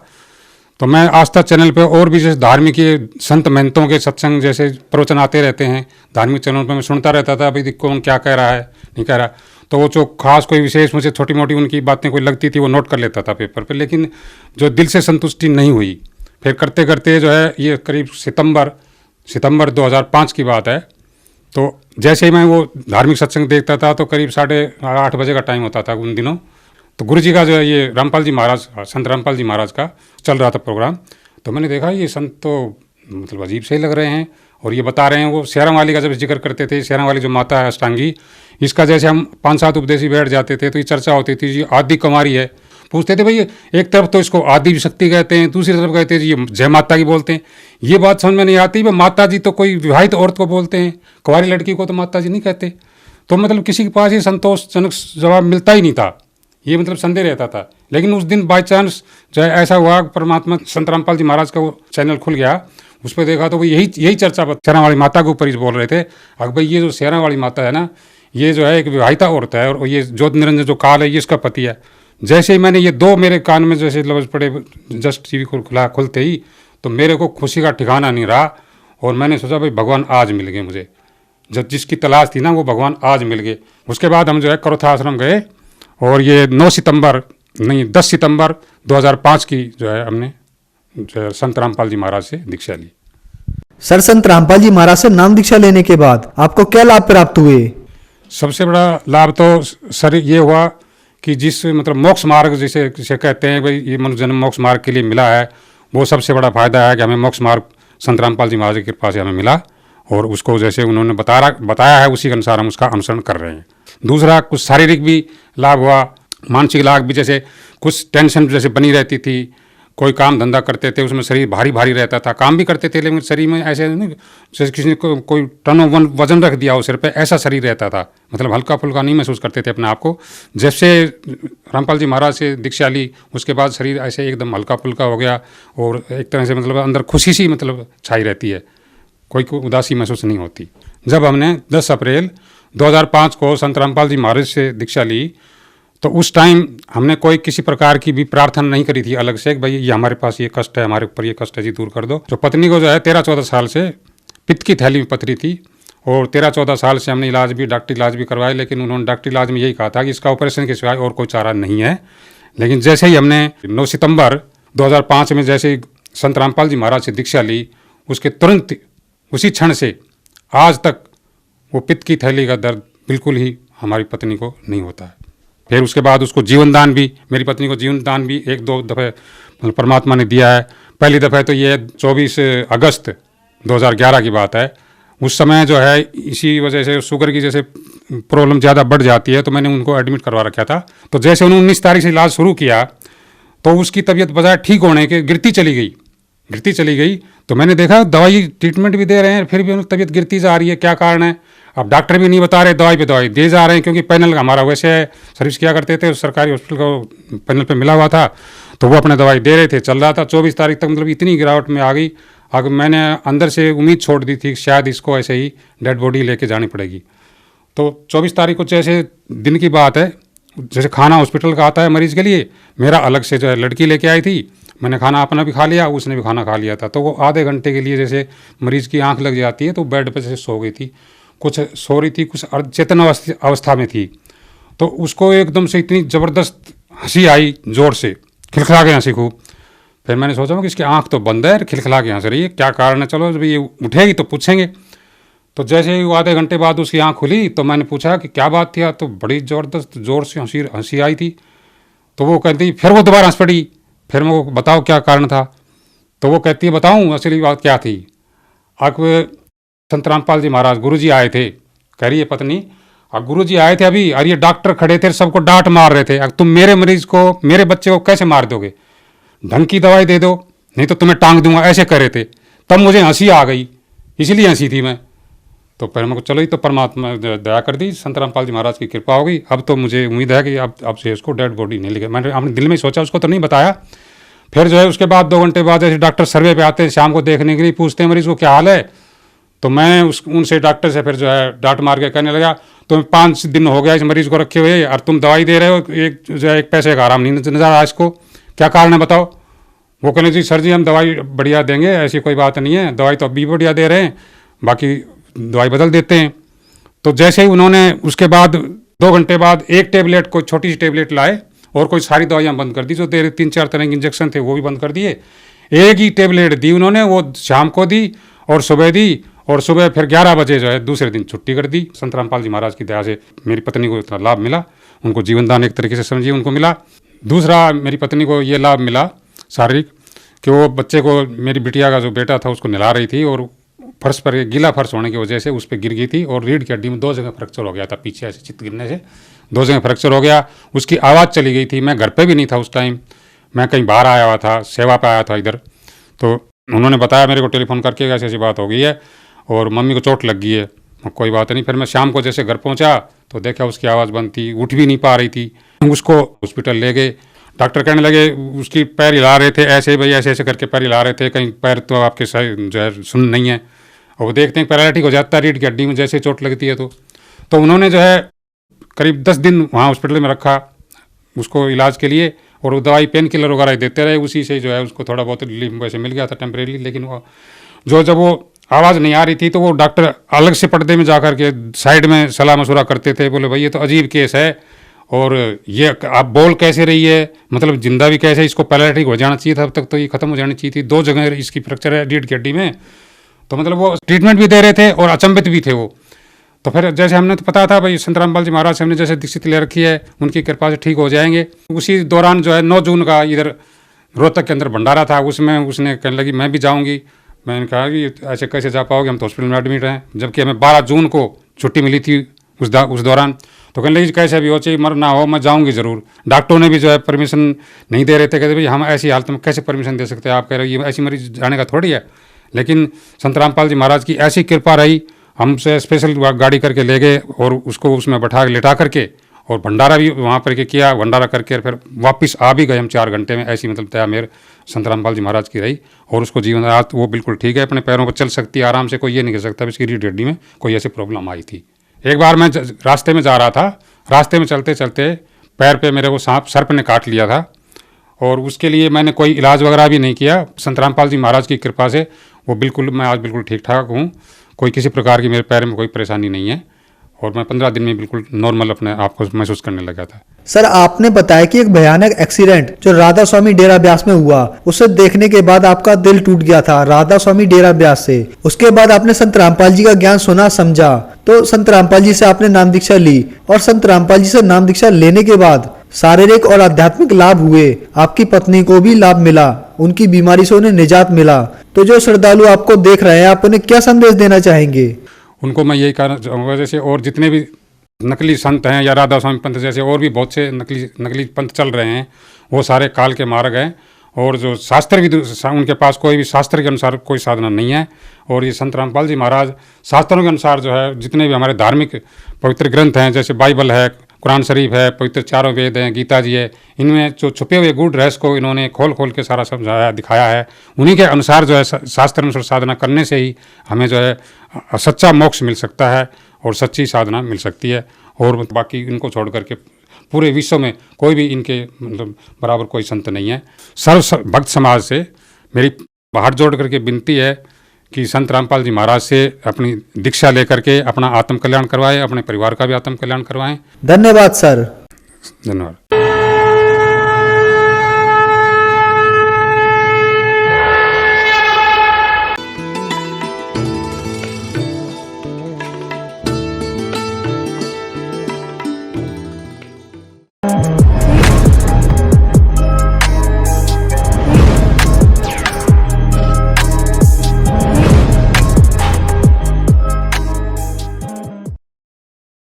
तो मैं आस्था चैनल पे और भी जैसे धार्मिक संत महंतों के सत्संग जैसे प्रवचन आते रहते हैं धार्मिक चैनल पे, मैं सुनता रहता था भाई कौन क्या कह रहा है नहीं कह रहा। तो वो जो खास कोई विशेष मुझे छोटी मोटी उनकी बातें कोई लगती थी वो नोट कर लेता था पेपर पे, लेकिन जो दिल से संतुष्टि नहीं हुई। फिर करते करते जो है ये करीब सितंबर 2005 की बात है, तो जैसे ही मैं वो धार्मिक सत्संग देखता था तो करीब 8:30 बजे का टाइम होता था उन दिनों। तो गुरु जी का जो है ये रामपाल जी महाराज, संत रामपाल जी महाराज का चल रहा था प्रोग्राम। तो मैंने देखा ये संत तो मतलब अजीब से ही लग रहे हैं, और ये बता रहे हैं, वो शेरम वाली का जब जिक्र करते थे, शेरम वाली जो माता है अष्टांगी, इसका जैसे हम 5-7 उपदेशी बैठ जाते थे तो ये चर्चा होती थी, जी आदि कुमारी है। पूछते थे भाई एक तरफ तो इसको आदि शक्ति कहते हैं, दूसरी तरफ कहते हैं जी ये जय माता की बोलते हैं। ये बात समझ में नहीं आती, भाई माता जी तो कोई विवाहित औरत को बोलते हैं, कुंवारी लड़की को तो माता जी नहीं कहते। तो मतलब किसी के पास ये संतोषजनक जवाब मिलता ही नहीं था, ये मतलब संदेह रहता था। लेकिन उस दिन बाई चांस जो है ऐसा हुआ, परमात्मा संत रामपाल जी महाराज का वो चैनल खुल गया, उस पर देखा तो वो यही चर्चा शेरा वाली माता के ऊपर ही बोल रहे थे। अगर भाई ये जो शेरा वाली माता है ना, ये जो है एक विवाहिता औरत है और ये ज्योति निरंजन जो काल है ये इसका पति है। जैसे ही मैंने ये दो मेरे कान में जैसे लफ्ज पड़े, जस्ट टीवी खुलते ही, तो मेरे को खुशी का ठिकाना नहीं रहा और मैंने सोचा भाई भगवान आज मिल गए मुझे, जब जिसकी तलाश थी ना वो भगवान आज मिल गए। उसके बाद हम जो है करोथा आश्रम गए और ये 10 सितंबर 2005 की जो है हमने जो है संत रामपाल जी महाराज से दीक्षा ली। सर, संत रामपाल जी महाराज से नाम दीक्षा लेने के बाद आपको क्या लाभ प्राप्त हुए? सबसे बड़ा लाभ तो सर ये हुआ कि जिस मतलब मोक्ष मार्ग जिसे कहते हैं भाई, ये मनुष्य जन्म मोक्ष मार्ग के लिए मिला है, वो सबसे बड़ा फायदा है कि हमें मोक्ष मार्ग संत रामपाल जी महाराज की कृपा से हमें मिला और उसको जैसे उन्होंने बताया है उसी के अनुसार हम उसका अनुसरण कर रहे हैं। दूसरा कुछ शारीरिक भी लाभ हुआ, मानसिक लाभ भी, जैसे कुछ टेंशन जैसे बनी रहती थी, कोई काम धंधा करते थे उसमें शरीर भारी भारी रहता था, काम भी करते थे लेकिन शरीर में ऐसे नहीं जैसे किसी ने कोई टन वजन रख दिया हो सिर पे, ऐसा शरीर रहता था, मतलब हल्का फुल्का नहीं महसूस करते थे अपने आप को। जैसे रामपाल जी महाराज से दीक्षा ली उसके बाद शरीर ऐसे एकदम हल्का फुल्का हो गया और एक तरह से मतलब अंदर खुशी सी मतलब छाई रहती है, कोई उदासी महसूस नहीं होती। जब हमने 10 अप्रैल 2005 को संत रामपाल जी महाराज से दीक्षा ली तो उस टाइम हमने कोई किसी प्रकार की भी प्रार्थना नहीं करी थी अलग से, भाई ये हमारे पास ये कष्ट है, हमारे ऊपर ये कष्ट है जी, दूर कर दो। जो पत्नी को जो है 13-14 साल से पित्त की थैली में पथरी थी और 13-14 साल से हमने डॉक्टरी इलाज भी करवाया, लेकिन उन्होंने डॉक्टरी इलाज में यही कहा था कि इसका ऑपरेशन के सिवाय और कोई चारा नहीं है। लेकिन जैसे ही हमने 9 सितंबर 2005 में जैसे संत रामपाल जी महाराज से दीक्षा ली, उसके तुरंत उसी क्षण से आज तक वो पित्त की थैली का दर्द बिल्कुल ही हमारी पत्नी को नहीं होता है। फिर उसके बाद उसको जीवन दान भी, मेरी पत्नी को जीवन दान भी 1-2 दफ़े परमात्मा ने दिया है। पहली दफ़े तो ये 24 अगस्त 2011 की बात है। उस समय जो है इसी वजह से शुगर की जैसे प्रॉब्लम ज़्यादा बढ़ जाती है तो मैंने उनको एडमिट करवा रखा था। तो जैसे उन्होंने 19 तारीख से इलाज शुरू किया तो उसकी तबीयत बजाय ठीक होने के गिरती चली गई। तो मैंने देखा दवाई ट्रीटमेंट भी दे रहे हैं फिर भी उनकी तबीयत गिरती जा रही है, क्या कारण है? अब डॉक्टर भी नहीं बता रहे, दवाई पे दवाई दे जा रहे हैं, क्योंकि पैनल हमारा वैसे सर्विस किया करते थे, सरकारी हॉस्पिटल को पैनल पे मिला हुआ था तो वो अपने दवाई दे रहे थे, चल रहा था। 24 तारीख तक मतलब इतनी गिरावट में आ गई, अगर मैंने अंदर से उम्मीद छोड़ दी थी शायद इसको ऐसे ही डेड बॉडी लेके जानी पड़ेगी। तो 24 तारीख को जैसे दिन की बात है, जैसे खाना हॉस्पिटल का आता है मरीज़ के लिए, मेरा अलग से जो है लड़की लेके आई थी, मैंने खाना अपना भी खा लिया, उसने भी खाना खा लिया था। तो वो आधे घंटे के लिए जैसे मरीज़ की आंख लग जाती है तो बेड पर जैसे सो गई थी, कुछ सो रही थी, कुछ अर्धचेतन अवस्था में थी। तो उसको एकदम से इतनी ज़बरदस्त हंसी आई, ज़ोर से खिलखिला के हंसी खूब। फिर मैंने सोचा कि इसकी आंख तो बंद है, खिलखिला के हंस रही है, क्या कारण है, चलो जब ये उठेगी तो पूछेंगे। तो जैसे ही वो आधे घंटे बाद उसकी आंख खुली तो मैंने पूछा कि क्या बात थी, तो बड़ी ज़बरदस्त ज़ोर से हंसी आई थी। तो वो कहती, फिर वो दोबारा हंस पड़ी। फिर मैं बताओ क्या कारण था? तो वो कहती है बताऊँ असली बात क्या थी। अब संत रामपाल जी महाराज गुरुजी आए थे, कह रही है पत्नी, अब गुरुजी आए थे अभी और ये डॉक्टर खड़े थे, सबको डांट मार रहे थे, अब तुम मेरे मरीज को, मेरे बच्चे को कैसे मार दोगे, ढंग की दवाई दे दो नहीं तो तुम्हें टांग दूंगा, ऐसे कह रहे थे। तब मुझे हंसी आ गई, इसलिए हंसी थी मैं। तो फिर मेरे को चलो, ये तो परमात्मा दया कर दी, संत रामपाल जी महाराज की कृपा हो गई। अब तो मुझे उम्मीद है कि अब से इसको डेड बॉडी नहीं लेगा। मैंने अपने दिल में सोचा, उसको तो नहीं बताया। फिर जो है उसके बाद 2 घंटे बाद ऐसे डॉक्टर सर्वे पे आते हैं शाम को देखने के लिए, पूछते हैं मरीज़ को क्या हाल है। तो मैं उनसे डॉक्टर से फिर जो है डांट मार के कहने लगा, तुम्हें 5 दिन हो गया इस मरीज़ को रखे हुए और तुम दवाई दे रहे हो, एक पैसे का आराम नहीं नजर आ इसको, क्या कारण है बताओ। वो कहने जी सर जी हम दवाई बढ़िया देंगे, ऐसी कोई बात नहीं है, दवाई तो अभी बढ़िया दे रहे हैं, बाकी दवाई बदल देते हैं। तो जैसे ही उन्होंने उसके बाद 2 घंटे बाद एक टेबलेट, कोई छोटी सी टेबलेट लाए और कोई सारी दवाइयाँ बंद कर दी, जो 3-4 तरह के इंजेक्शन थे वो भी बंद कर दिए। एक ही टेबलेट दी उन्होंने, वो शाम को दी और सुबह दी, और सुबह फिर 11 बजे जो है दूसरे दिन छुट्टी कर दी। संत रामपाल जी महाराज की दया से मेरी पत्नी को इतना लाभ मिला, उनको जीवन दान एक तरीके से समझिए उनको मिला। दूसरा मेरी पत्नी को ये लाभ मिला शारीरिक, कि वो बच्चे को, मेरी बिटिया का जो बेटा था उसको नहला रही थी और फर्श पर गीला फर्श होने की वजह से उस पर गिर गई थी और रीढ़ की हड्डी में 2 जगह फ्रैक्चर हो गया था, पीछे ऐसे चित गिरने से 2 जगह फ्रैक्चर हो गया। उसकी आवाज़ चली गई थी। मैं घर पे भी नहीं था उस टाइम, मैं कहीं बाहर आया हुआ था, सेवा पे आया था इधर। तो उन्होंने बताया मेरे को टेलीफोन करके ऐसी ऐसी बात हो गई है और मम्मी को चोट लग गई है। कोई बात नहीं। फिर मैं शाम को जैसे घर पहुंचा तो देखा उसकी आवाज़ बंद थी, उठ भी नहीं पा रही थी। उसको हॉस्पिटल ले गए। डॉक्टर कहने लगे उसकी पैर हिला रहे थे, ऐसे भाई ऐसे ऐसे करके पैर हिला रहे थे, कहीं पैर तो आपके सही जो है सुन नहीं है। और वो देखते हैं पैरालिटिक हो जाता है रीढ़ की हड्डी में जैसे चोट लगती है। तो उन्होंने जो है करीब 10 दिन वहाँ हॉस्पिटल में रखा उसको इलाज के लिए, और वो दवाई पेन किलर वगैरह देते रहे। उसी से जो है उसको थोड़ा बहुत रिलीफ वैसे मिल गया था टेम्परेरी। लेकिन वो जब वो आवाज़ नहीं आ रही थी तो वो डॉक्टर अलग से पर्दे में जा कर के साइड में सलाह मशुरा करते थे। बोले भाई ये तो अजीब केस है, और ये आप बोल कैसे रही है, मतलब जिंदा भी कैसे, इसको पैरालिटिक हो जाना चाहिए था, अब तक तो ये खत्म हो जानी चाहिए थी। 2 जगह इसकी फ्रैक्चर है रीढ़ की हड्डी में। तो मतलब वो ट्रीटमेंट भी दे रहे थे और अचंभित भी थे वो। तो फिर जैसे हमने तो पता था भाई संत रामपाल जी महाराज से हमने जैसे दीक्षित ले रखी है, उनकी कृपा से ठीक हो जाएंगे। उसी दौरान जो है 9 जून का इधर रोहतक के अंदर भंडारा था, उसमें उसने कहने लगी मैं भी जाऊँगी। मैंने कहा कि ऐसे कैसे जा पाओगे, हम तो हॉस्पिटल में एडमिट हैं। जबकि हमें 12 जून को छुट्टी मिली थी उस दौरान। तो कहने लगी कैसे भी हो, चाहे मर ना हो, मैं जाऊंगी ज़रूर। डॉक्टरों ने भी जो है परमिशन नहीं दे रहे थे, कहते भाई हम ऐसी हालत में कैसे परमिशन दे सकते हैं, आप कह रहे हो ये ऐसी मरीज जाने का थोड़ी है। लेकिन संत रामपाल जी महाराज की ऐसी कृपा रही, हमसे स्पेशल गाड़ी करके ले गए और उसको उसमें बैठा के लेटा करके, और भंडारा भी वहाँ पर के किया। भंडारा करके फिर वापस आ भी गए हम 4 घंटे में। ऐसी मतलब दया मेर संत रामपाल जी महाराज की रही, और उसको जीवन आज वो बिल्कुल ठीक है, अपने पैरों पर चल सकती है आराम से। कोई ये नहीं कह सकता इसकी रीढ़ हड्डी में कोई ऐसी प्रॉब्लम आई थी। एक बार मैं रास्ते में जा रहा था, रास्ते में चलते चलते पैर पे मेरे को सांप सर्प ने काट लिया था, और उसके लिए मैंने कोई इलाज वगैरह भी नहीं किया। संत रामपाल जी महाराज की कृपा से वो बिल्कुल, मैं आज बिल्कुल ठीक ठाक हूँ। कोई किसी प्रकार की मेरे पैर में कोई परेशानी नहीं है, और मैं 15 दिन में बिल्कुल नॉर्मल अपने आप को महसूस करने लगा था। सर, आपने बताया कि एक भयानक एक्सीडेंट जो राधा स्वामी डेरा ब्यास में हुआ, उसे देखने के बाद आपका दिल टूट गया था राधा स्वामी डेरा ब्यास से। उसके बाद आपने संत रामपाल जी का ज्ञान सुना समझा, तो संत रामपाल जी से आपने नाम दीक्षा ली, और संत रामपाल जी से नाम दीक्षा लेने के बाद शारीरिक और आध्यात्मिक लाभ हुए। आपकी पत्नी को भी लाभ मिला, उनकी बीमारी से उन्हें निजात मिला। तो जो श्रद्धालु आपको देख रहे हैं, आप उन्हें क्या संदेश देना चाहेंगे? उनको मैं यही कहना चाहूँगा, जैसे और जितने भी नकली संत हैं या राधा स्वामी पंथ जैसे और भी बहुत से नकली पंथ चल रहे हैं, वो सारे काल के मार्ग हैं। और जो शास्त्र भी उनके पास कोई भी शास्त्र के अनुसार कोई साधना नहीं है। और ये संत रामपाल जी महाराज शास्त्रों के अनुसार जो है जितने भी हमारे धार्मिक पवित्र ग्रंथ हैं, जैसे बाइबल है, कुरान शरीफ है, पवित्र 4 वेद हैं, गीता जी है, इनमें जो छुपे हुए गूढ़ रहस्य को इन्होंने खोल खोल के सारा समझाया दिखाया है। उन्हीं के अनुसार जो है शास्त्र अनुसार साधना करने से ही हमें जो है सच्चा मोक्ष मिल सकता है और सच्ची साधना मिल सकती है। और बाकी इनको छोड़ करके पूरे विश्व में कोई भी इनके मतलब बराबर कोई संत नहीं है। सर्व भक्त समाज से मेरी हाथ जोड़ करके विनती है कि संत रामपाल जी महाराज से अपनी दीक्षा लेकर के अपना आत्म कल्याण करवाएं, अपने परिवार का भी आत्म कल्याण करवाएं। धन्यवाद सर। धन्यवाद।